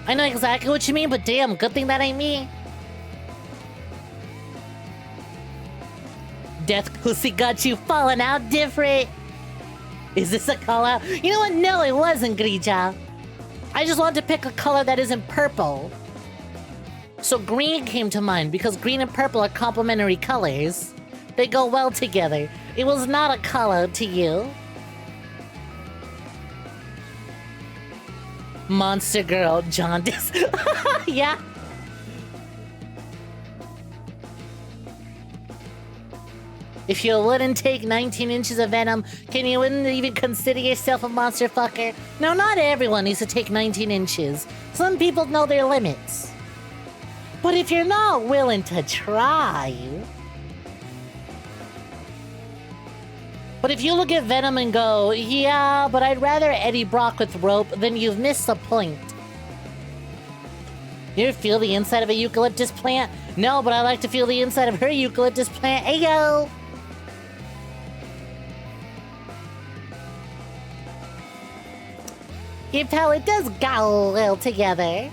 I know exactly what you mean, but damn, good thing that ain't me. Death pussy got you falling out different. Is this a call out? You know what? No, it wasn't, 𝐒𝐤. I just wanted to pick a color that isn't purple. So green came to mind because green and purple are complementary colors. They go well together. It was not a color to you. Monster girl, jaundice. Yeah. If you wouldn't take 19 inches of venom, can you wouldn't even consider yourself a monster fucker? No, not everyone needs to take 19 inches. Some people know their limits. But if you're not willing to try... But if you look at Venom and go, yeah, but I'd rather Eddie Brock with rope, then you've missed the point. You feel the inside of a eucalyptus plant? No, but I like to feel the inside of her eucalyptus plant. Ayo! Your palette does go well together.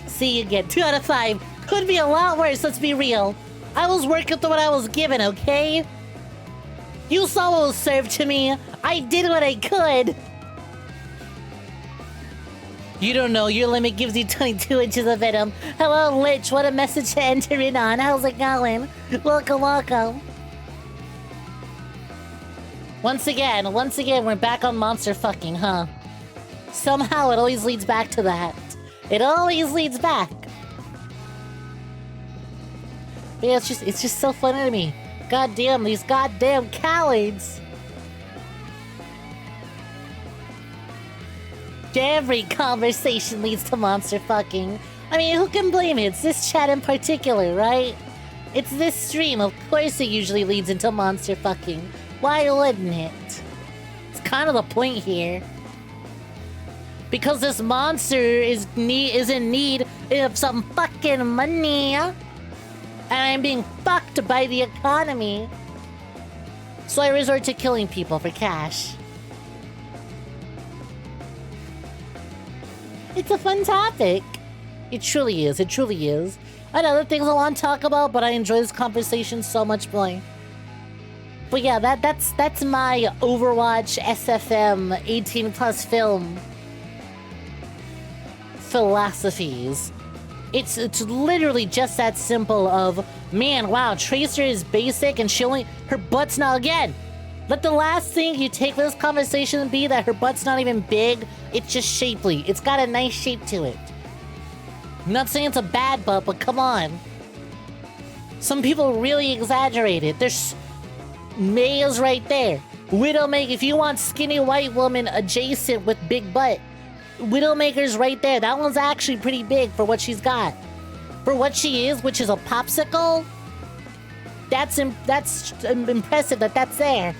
See, you get 2 out of 5. Could be a lot worse, let's be real. I was working with what I was given, okay? You saw what was served to me. I did what I could. You don't know, your limit gives you 22 inches of venom. Hello, Lich, what a message to enter in on. How's it going? Welcome. Once again, we're back on monster fucking, huh? Somehow it always leads back to that. It always leads back. But yeah, it's just so funny to me. Goddamn, these goddamn cowards. Every conversation leads to monster fucking. I mean, who can blame it? It's this chat in particular, right? It's this stream. Of course it usually leads into monster fucking. Why wouldn't it? It's kind of the point here. Because this monster is in need of some fucking money. And I'm being fucked by the economy. So I resort to killing people for cash. It's a fun topic. It truly is. It truly is. I know other things I want to talk about, but I enjoy this conversation so much more. But yeah, that's my Overwatch SFM 18+ film philosophies. It's literally just that simple of, man, wow, Tracer is basic and her butt's not, again, let the last thing you take from this conversation be that her butt's not even big, it's just shapely. It's got a nice shape to it. I'm not saying it's a bad butt, but come on. Some people really exaggerate it. There's Maya's right there. Widowmaker, if you want skinny white woman adjacent with big butt, Widowmaker's right there. That one's actually pretty big for what she's got. For what she is, which is a popsicle, that's impressive that that's there.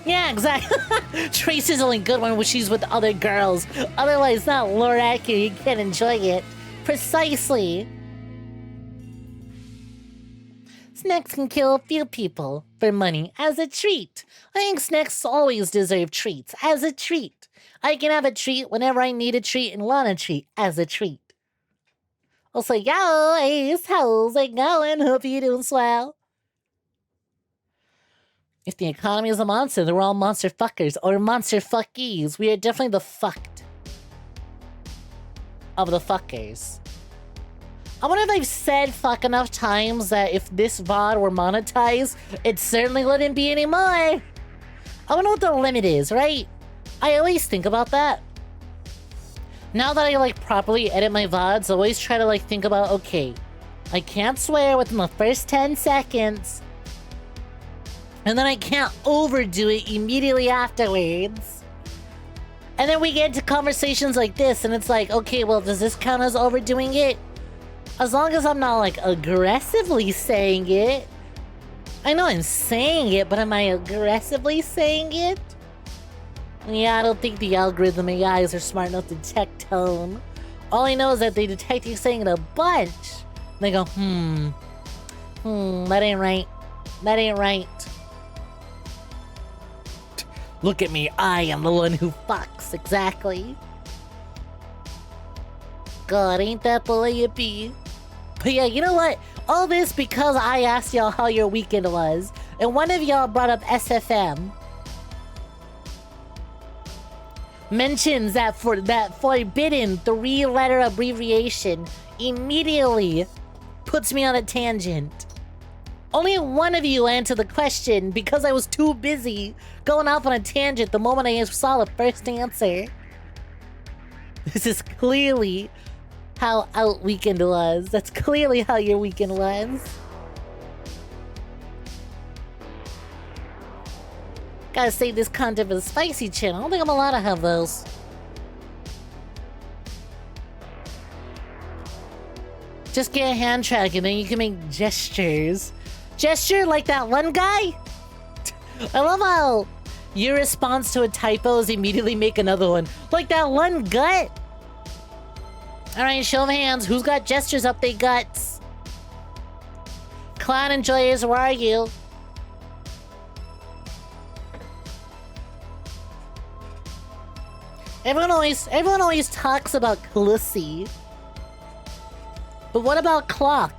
Yeah, exactly. Tracy's only good when she's with other girls. Otherwise, not lore accurate. You can't enjoy it. Precisely. Snacks can kill a few people for money as a treat. I think snacks always deserve treats as a treat. I can have a treat whenever I need a treat and want a treat as a treat. Also, yo, Ace, how's it going? Hope you're doing swell. If the economy is a monster, then we're all monster fuckers or monster fuckies. We are definitely the fucked of the fuckers. I wonder if I've said fuck enough times that if this VOD were monetized, it certainly wouldn't be anymore. I wonder what the limit is, right? I always think about that. Now that I like properly edit my VODs, I always try to like think about, okay, I can't swear within the first 10 seconds. And then I can't overdo it immediately afterwards. And then we get into conversations like this and it's like, okay, well, does this count as overdoing it? As long as I'm not like aggressively saying it. I know I'm saying it, but am I aggressively saying it? Yeah, I don't think the algorithm AIs are smart enough to detect tone. All I know is that they detect you saying it a bunch. They go, that ain't right. That ain't right. Look at me, I am the one who fucks, exactly. God, ain't that the way it be? But yeah, you know what? All this because I asked y'all how your weekend was, and one of y'all brought up SFM. Mentions that for that forbidden 3-letter abbreviation immediately puts me on a tangent. Only one of you answered the question because I was too busy going off on a tangent the moment I saw the first answer. This is clearly how out weekend was. That's clearly how your weekend was. Gotta save this content for the spicy channel. I don't think I'm allowed to have those. Just get a hand track and then you can make gestures. Gesture like that one guy? I love how your response to a typo is immediately make another one. Like that one gut. Alright, show of hands. Who's got gestures up their guts? Clown enjoyers, where are you? Everyone always talks about Clussy. But what about clock?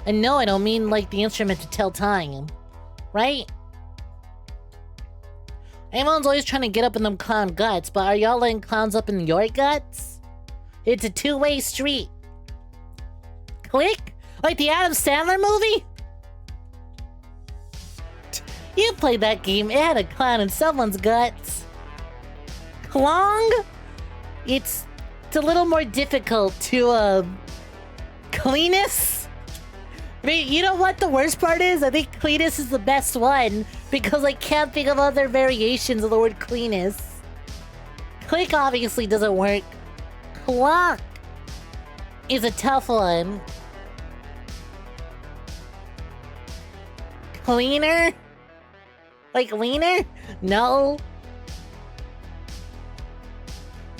And no, I don't mean like the instrument to tell time. Right? Everyone's always trying to get up in them clown guts, but are y'all letting clowns up in your guts? It's a two-way street. Click? Like the Adam Sandler movie? You played that game, it had a clown in someone's guts. Klong? It's a little more difficult to, Cleanus? I mean, you know what the worst part is? I think Cleanus is the best one because I can't think of other variations of the word Cleanus. Click obviously doesn't work. Clock is a tough one. Cleaner? Like leaner? No.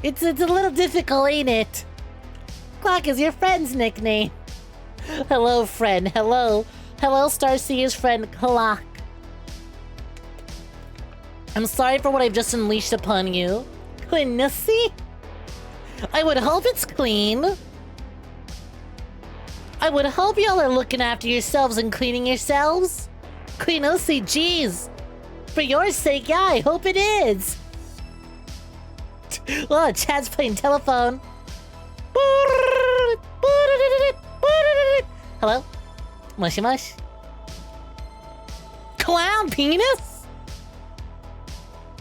It's a little difficult, ain't it? Clock is your friend's nickname. Hello, friend. Hello. Hello, Starseer's friend, Clock. I'm sorry for what I've just unleashed upon you. Cleanessy? I would hope it's clean. I would hope y'all are looking after yourselves and cleaning yourselves. Cleanessy, jeez. For your sake, yeah, I hope it is. Oh, Chad's playing telephone. Hello? Mushy mush? Clown penis?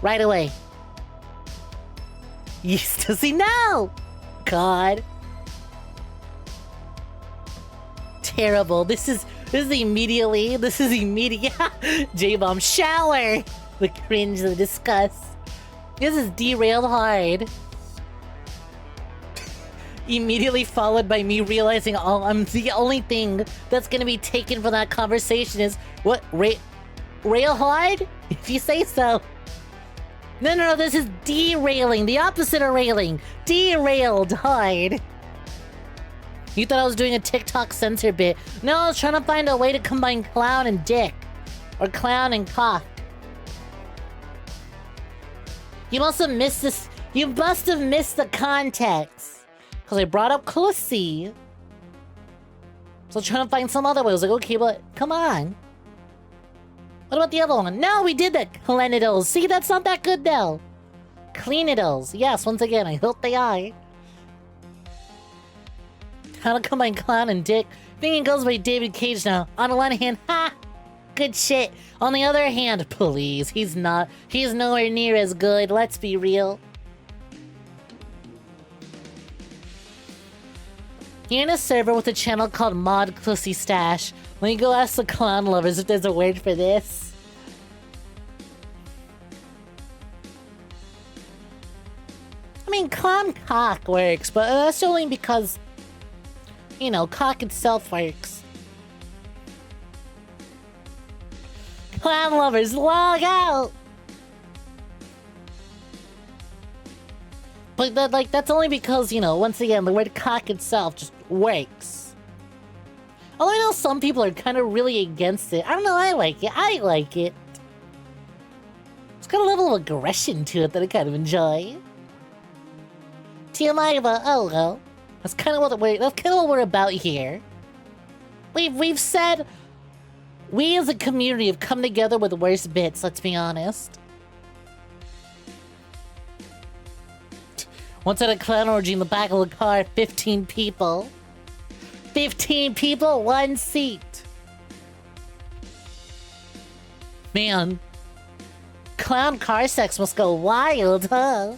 Right away. Yes, does he know? God. Terrible. This is immediate. J-Bomb shower. The cringe, the disgust. This is derailed hard. Immediately followed by me realizing, oh, I'm the only thing that's gonna be taken from that conversation is, what, rail hard? If you say so. No, this is derailing, the opposite of railing. Derailed hard. You thought I was doing a TikTok censor bit. No, I was trying to find a way to combine clown and dick. Or clown and cock. You must have missed this. You must have missed the context. Because I brought up Clussy. So I'm trying to find some other way. I was like, okay, but come on. What about the other one? No, we did that. Clenidals. See, that's not that good though. Cleanidals. Yes, once again, I hope they are. How to combine clown and dick. Thinking goes by David Cage now. On the one hand, ha! Good shit. On the other hand, please, he's not. He's nowhere near as good. Let's be real. You're in a server with a channel called Mod Clussy Stash. Let me go ask the clown lovers if there's a word for this. I mean, clown cock works, but that's only because, you know, cock itself works. Clown lovers, log out! But that's only because, you know, once again, the word cock itself just works. Although I know some people are kind of really against it. I don't know, I like it. I like it. It's got a level of aggression to it that I kind of enjoy. TMI about, oh well. That's kind of what we're about here. We've said... We as a community have come together with the worst bits, let's be honest. Once at a clown orgy in the back of the car, 15 people. 15 people, 1 seat. Man. Clown car sex must go wild, huh?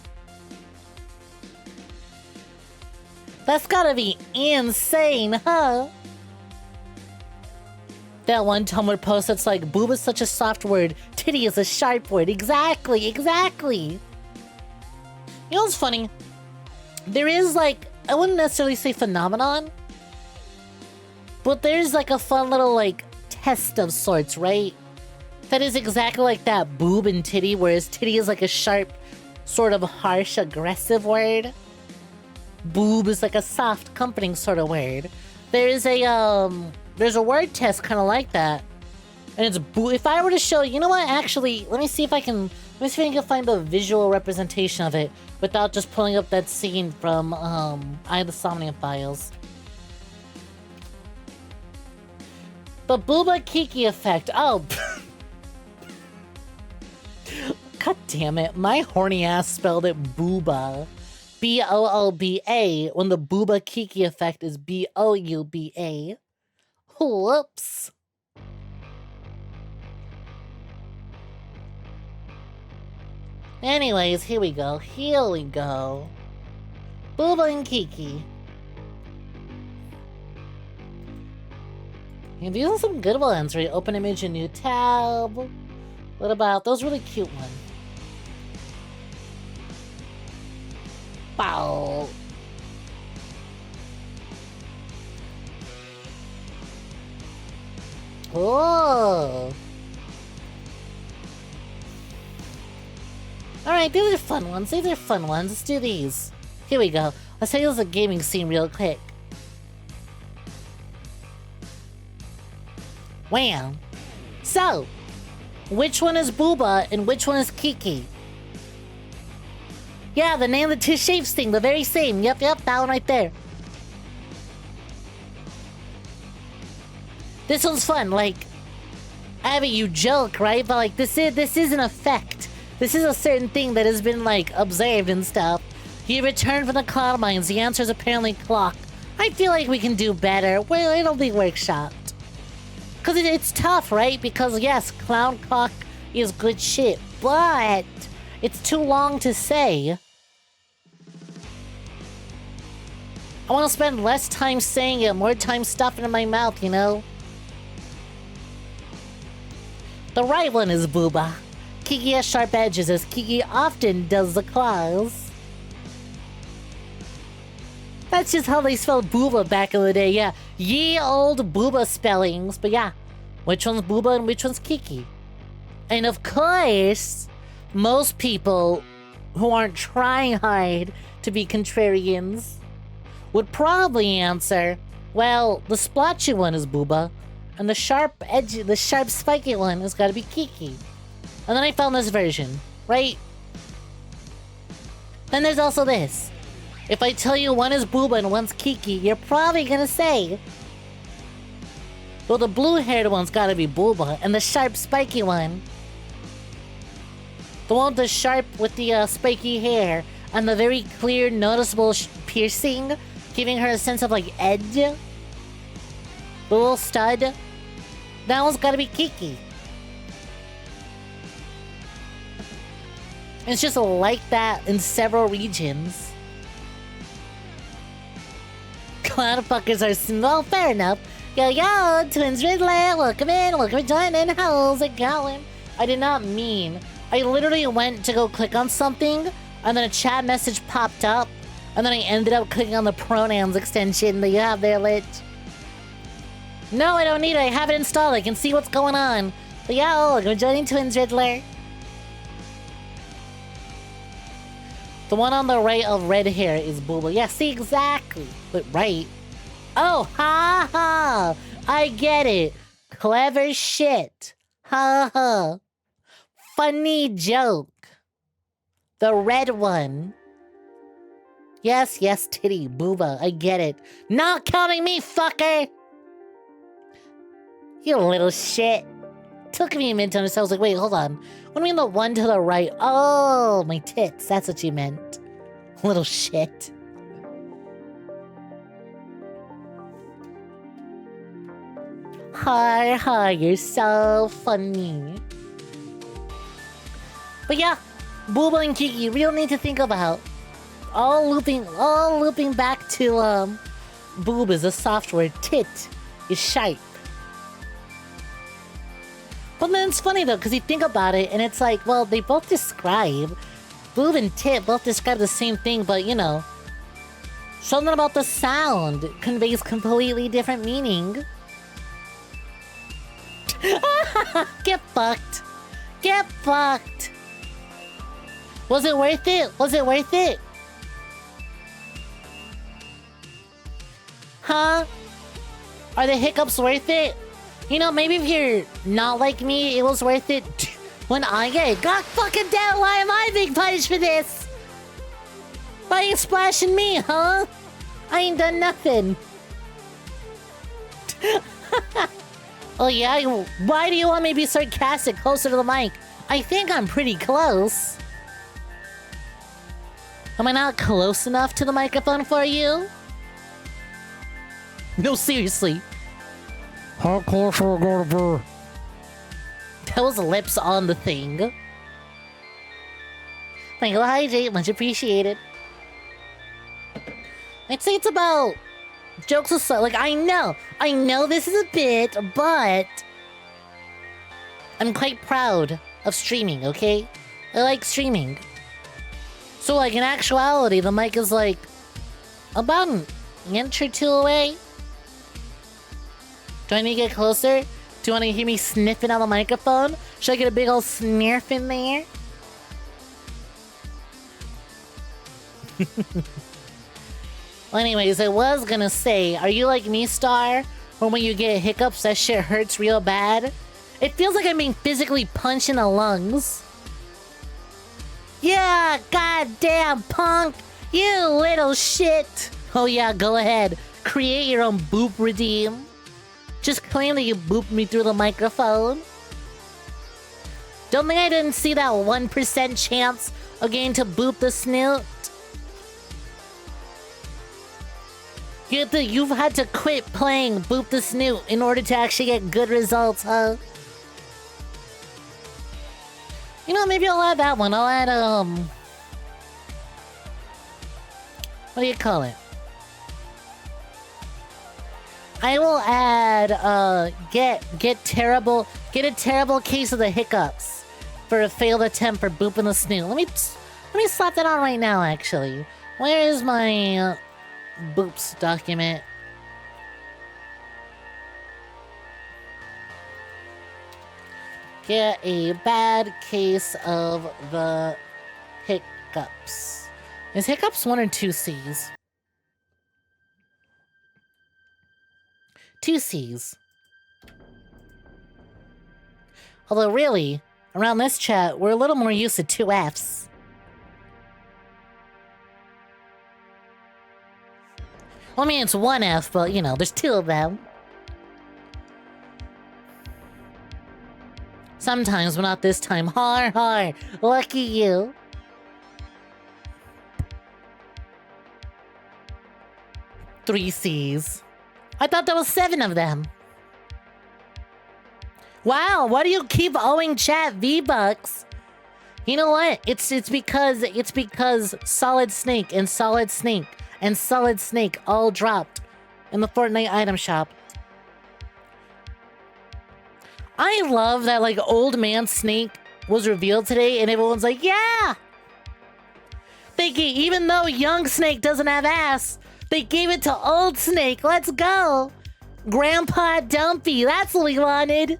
That's gotta be insane, huh? That one Tumblr post that's like, boob is such a soft word, titty is a sharp word. Exactly, exactly. You know what's funny? There is like, I wouldn't necessarily say phenomenon, but there's like a fun little like test of sorts, right? That is exactly like that boob and titty, whereas titty is like a sharp, sort of harsh, aggressive word. Boob is like a soft, comforting sort of word. There's a word test kind of like that. And it's if I were to show, you know what, actually, let me see if I can find a visual representation of it without just pulling up that scene from, 𝐼𝐸 files. The 𝐒𝐫𝐝 effect. Oh. God damn it. My horny ass spelled it booba. B-O-O-B-A, when the 𝐒𝐫𝐝 effect is B-O-U-B-A. Whoops. Anyways, here we go. Booba and Kiki. And these are some good ones, right? Open image, a new tab. What about those really cute ones? Wow. Oh. Alright, these are fun ones. Let's do these. Here we go. Let's take this a gaming scene real quick. Wham. So, which one is Booba and which one is Kiki? Yeah, the name of the two shapes thing, the very same. Yep, that one right there. This one's fun, like, Abby, you joke, right? But like, this is an effect. This is a certain thing that has been like observed and stuff. You returned from the cloud mines. The answer is apparently clock. I feel like we can do better. Well, it'll be workshopped. Cause it's tough, right? Because yes, clown cock is good shit, but it's too long to say. I want to spend less time saying it, more time stuffing it in my mouth, you know? The right one is Booba. 𝐾𝐜 has sharp edges, as 𝐾𝐜 often does the claws. That's just how they spelled booba back in the day, yeah. Ye old booba spellings, but yeah. Which one's booba and which one's 𝐾𝐜? And of course, most people who aren't trying hard to be contrarians would probably answer, well, the splotchy one is booba, and the sharp spiky one has got to be 𝐾𝐜. And then I found this version, right? Then there's also this. If I tell you one is booba and one's 𝐾𝐜, you're probably gonna say, well, the blue-haired one's gotta be booba, and the sharp spiky one, the one with the sharp with the spiky hair and the very clear, noticeable piercing, giving her a sense of like edge, the little stud, that one's gotta be 𝐾𝐜. It's just like that in several regions. Cloudfuckers are well, fair enough. Yo, Twins Riddler, welcome in, welcome to joining. How's it going? I did not mean. I literally went to go click on something, and then a chat message popped up, and then I ended up clicking on the pronouns extension that you have there, Lit. No, I don't need it. I have it installed. I can see what's going on. But yeah, welcome to joining Twins Riddler. The one on the right of red hair is booba. Yeah, see, exactly. But right. Oh, ha ha. I get it. Clever shit. Ha ha. Funny joke. The red one. Yes, yes, titty, booba. I get it. Not counting me, fucker. You little shit. Took me a minute to understand. I was like, wait, hold on. What do you mean the one to the right? Oh, my tits. That's what you meant. Little shit. Hi, hi, you're so funny. But yeah, booba and 𝐾𝐜, we don't need to think about. All looping back to, boob is a software. Tit is shape. But then it's funny though, because you think about it, and it's like, well, they both describe, boob and tit both describe the same thing, but you know, something about the sound conveys completely different meaning. Get fucked. Get fucked. Was it worth it? Was it worth it? Huh? Are the hiccups worth it? You know, maybe if you're not like me, it was worth it when I get God fucking damn, why am I being punished for this? Why are you splashing me, huh? I ain't done nothing. Oh yeah? Why do you want me to be sarcastic closer to the mic? I think I'm pretty close. Am I not close enough to the microphone for you? No, seriously. How close are we gonna be? Those lips on the thing. Thank you, 𝐿, much appreciated. I'd say it's about jokes aside. Like, I know this is a bit, but I'm quite proud of streaming, okay? I like streaming. So, like, in actuality, the mic is like about an inch or two away. Do I need to get closer? Do you want to hear me sniffing on the microphone? Should I get a big old sniff in there? Well, anyways, I was gonna say, are you like me, Star? Or when you get hiccups, that shit hurts real bad? It feels like I'm being physically punched in the lungs. Yeah, goddamn punk! You little shit! Oh yeah, go ahead. Create your own boop redeem. Just claim that you booped me through the microphone. Don't think I didn't see that 1% chance of getting to boop the snoot. You've had to quit playing Boop the Snoot in order to actually get good results, huh? You know, maybe I'll add that one. I'll add, what do you call it? I will add, get a terrible case of the hiccups. for a failed attempt for booping the snoo. Let me slap that on right now, actually. Where is my boops document? Get a bad case of the hiccups. Is hiccups 1 or 2 C's? 2 C's. Although really, around this chat, we're a little more used to 2 F's. Well, I mean, it's 1 F, but, you know, there's 2 of them. Sometimes, but not this time. Har, har. Lucky you. Three C's. I thought there was 7 of them. Wow, why do you keep owing chat V-Bucks? You know what? It's because Solid Snake and Solid Snake and Solid Snake all dropped in the Fortnite item shop. I love that, like, old man Snake was revealed today and everyone's like, yeah! Even though young Snake doesn't have ass, they gave it to old Snake. Let's go! Grandpa Dumpy, that's what we wanted.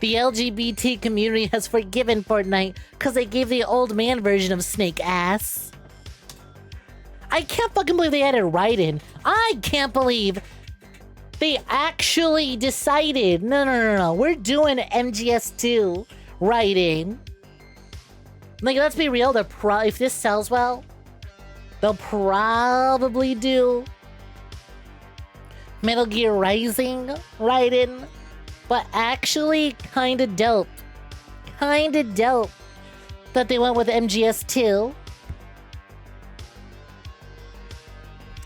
The LGBT community has forgiven Fortnite because they gave the old man version of Snake ass. I can't fucking believe they added write-in. I can't believe they actually decided, no, we're doing MGS2 writing. Like, let's be real, if this sells well, they'll probably do Metal Gear Rising writing, but actually kinda dope. Kinda dope that they went with MGS2.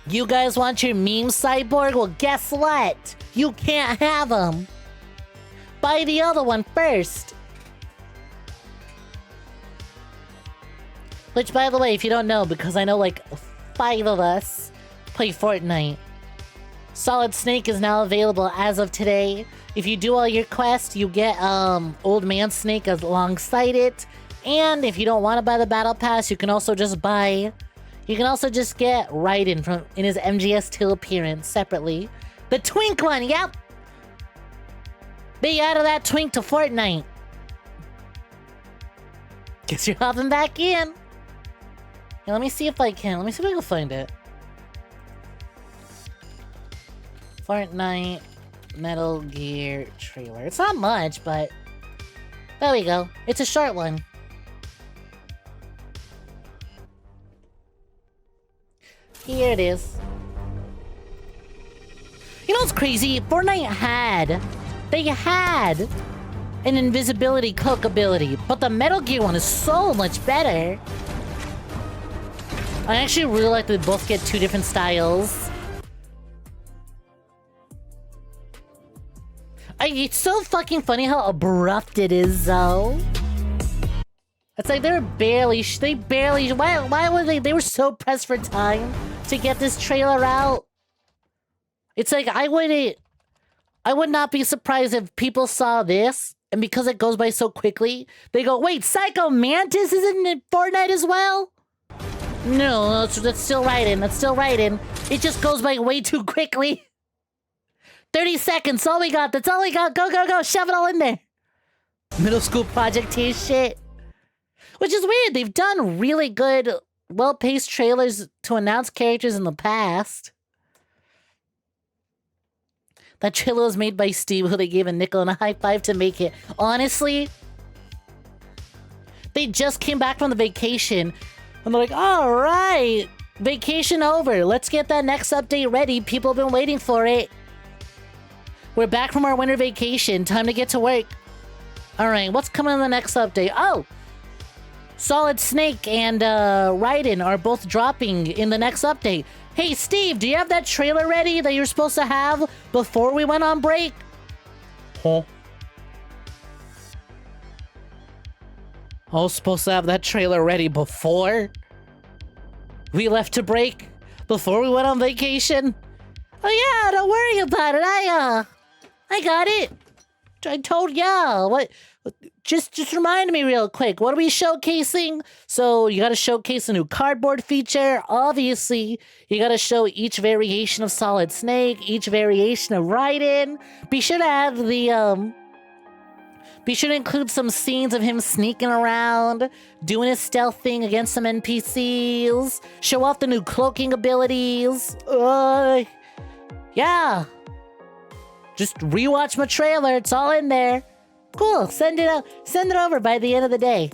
You guys want your meme cyborg? Well, guess what? You can't have them. Buy the other one first. Which, by the way, if you don't know, because I know like 5 of us play Fortnite, Solid Snake is now available as of today. If you do all your quests, you get Old Man Snake alongside it. And if you don't want to buy the Battle Pass, you can also just buy... You can also just get Raiden in his MGS2 appearance separately. The Twink one, yep! They added that Twink to Fortnite. Guess you're hopping back in. Hey, let me see if I can. Let me see if I can find it. Fortnite Metal Gear trailer. It's not much, but... There we go. It's a short one. Here it is. You know what's crazy? Fortnite had an invisibility cloak ability, but the Metal Gear one is so much better. I actually really like that they both get 2 different styles. It's so fucking funny how abrupt it is, though. It's like they barely, why were they were so pressed for time to get this trailer out. It's like, I would not be surprised if people saw this, and because it goes by so quickly, they go, wait, Psycho Mantis isn't in Fortnite as well? No, that's still writing, It just goes by way too quickly. 30 seconds, all we got, that's all we got, go, shove it all in there. Middle school project tier shit. Which is weird, they've done really good, well-paced trailers to announce characters in the past. That trailer was made by Steve, who they gave a nickel and a high five to make it. Honestly, they just came back from the vacation, and they're like, alright, vacation over, let's get that next update ready, people have been waiting for it. We're back from our winter vacation, time to get to work. Alright, what's coming in the next update? Oh! Solid Snake and Raiden are both dropping in the next update. Hey Steve, do you have that trailer ready that you're supposed to have before we went on break? Huh? I was supposed to have that trailer ready before we left to break? Before we went on vacation? Oh yeah, don't worry about it. I got it. I told ya. What? just remind me real quick. What are we showcasing? So you got to showcase a new cardboard feature. Obviously, you got to show each variation of Solid Snake, each variation of Raiden. Be sure to add the Be sure to include some scenes of him sneaking around, doing his stealth thing against some NPCs. Show off the new cloaking abilities. Yeah. Just rewatch my trailer. It's all in there. Cool. Send it over by the end of the day.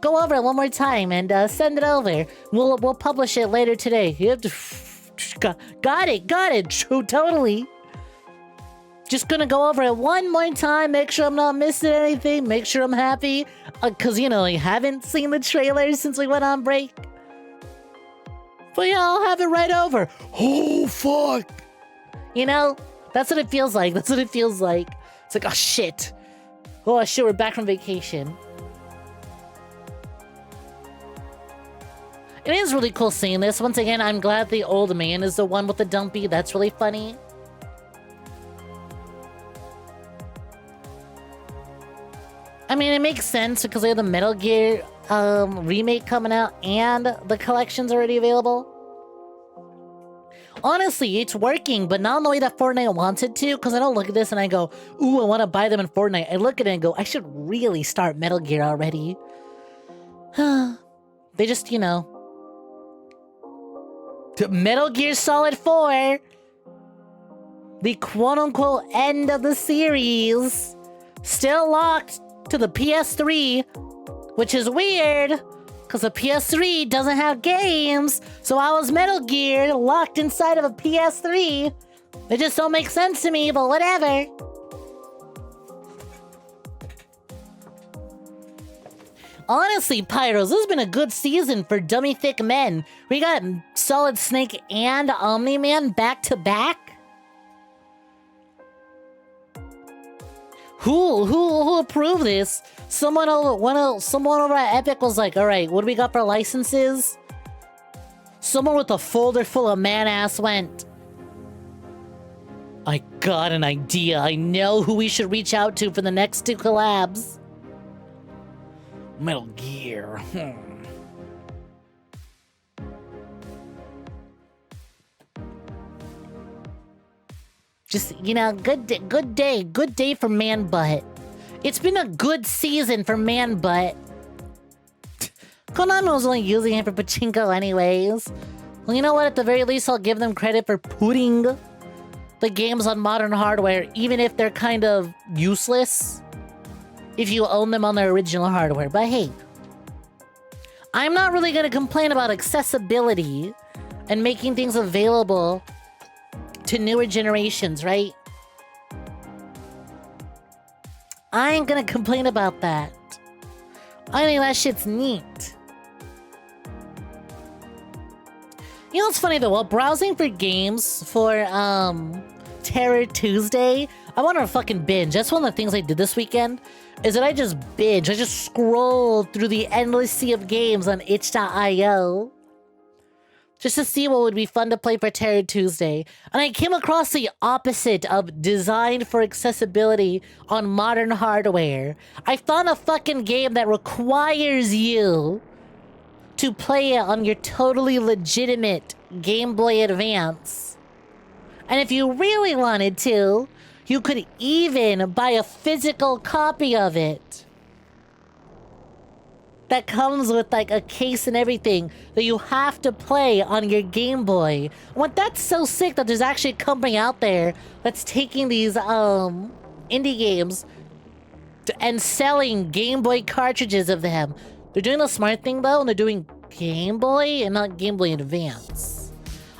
Go over it one more time and send it over. We'll publish it later today. You have to got it. Totally. Just gonna go over it one more time, make sure I'm not missing anything, make sure I'm happy. Cause you know, I haven't seen the trailer since we went on break. But yeah, I'll have it right over. Oh, fuck. You know, that's what it feels like. It's like, oh shit. Oh shit, we're back from vacation. It is really cool seeing this. Once again, I'm glad the old man is the one with the dumpy. That's really funny. I mean, it makes sense because they have the Metal Gear remake coming out and the collection's already available. Honestly, it's working, but not in the way that Fortnite wants it to, because I don't look at this and I go, ooh, I want to buy them in Fortnite. I look at it and go, I should really start Metal Gear already. They just, you know. Metal Gear Solid 4. The quote-unquote end of the series. Still locked to the PS3, which is weird, because the PS3 doesn't have games, so I was Metal Gear locked inside of a PS3. It just don't make sense to me, but whatever. Honestly, Pyros, this has been a good season for dummy thick men. We got Solid Snake and Omni-Man back to back. Who approved this? Someone over at Epic was like, all right, what do we got for licenses? Someone with a folder full of man-ass went, I got an idea. I know who we should reach out to for the next 2 collabs. Metal Gear. Just, you know, good day for man butt. It's been a good season for man butt. Konami was only using it for pachinko anyways. Well, you know what? At the very least, I'll give them credit for putting the games on modern hardware, even if they're kind of useless if you own them on their original hardware. But hey, I'm not really going to complain about accessibility and making things available to newer generations, right? I ain't gonna complain about that. I think that shit's neat. You know what's funny though? While browsing for games for Terror Tuesday, I want to fucking binge. That's one of the things I did this weekend, is that I just binge. I just scrolled through the endless sea of games on itch.io. Just to see what would be fun to play for Terror Tuesday. And I came across the opposite of designed for accessibility on modern hardware. I found a fucking game that requires you to play it on your totally legitimate Game Boy Advance. And if you really wanted to, you could even buy a physical copy of it. That comes with like a case and everything that you have to play on your Game Boy. What that's so sick that there's actually a company out there that's taking these indie games and selling Game Boy cartridges of them. They're doing the smart thing though, and they're doing Game Boy and not Game Boy Advance.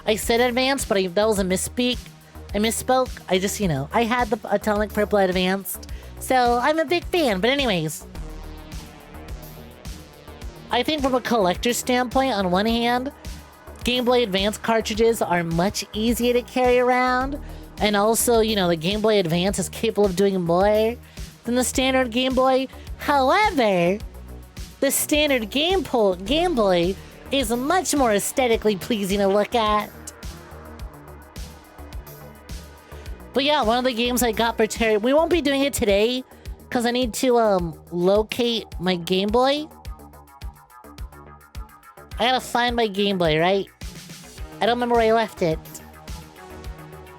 I said Advance, but that was a misspeak. I misspoke. I just, you know, I had the Atomic Purple Advanced, so I'm a big fan. But anyways, I think from a collector's standpoint, on one hand, Game Boy Advance cartridges are much easier to carry around. And also, you know, the Game Boy Advance is capable of doing more than the standard Game Boy. However, the standard Game Boy is much more aesthetically pleasing to look at. But yeah, one of the games I got for Terry, we won't be doing it today, Because I need to, locate my Game Boy. I gotta find my Game Boy, right? I don't remember where I left it.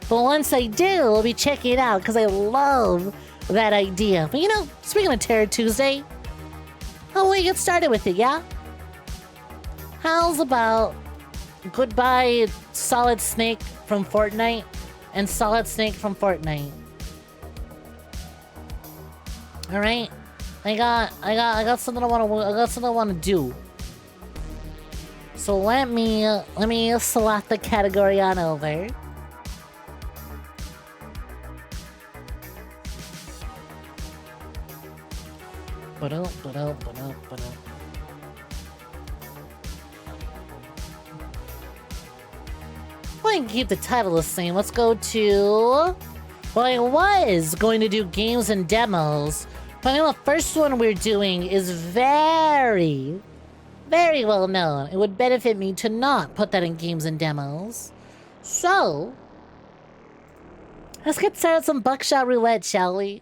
But once I do, I'll be checking it out because I love that idea. But you know, speaking of Terror Tuesday, how will we get started with it, yeah? How's about goodbye Solid Snake from Fortnite and Solid Snake from Fortnite? All right, I got something I want to do. So let me select the category on over. I can keep the title the same. Let's go to... Well, I was going to do games and demos, but I know the first one we're doing is very well known. It would benefit me to not put that in games and demos. So, let's get started with some buckshot roulette, shall we?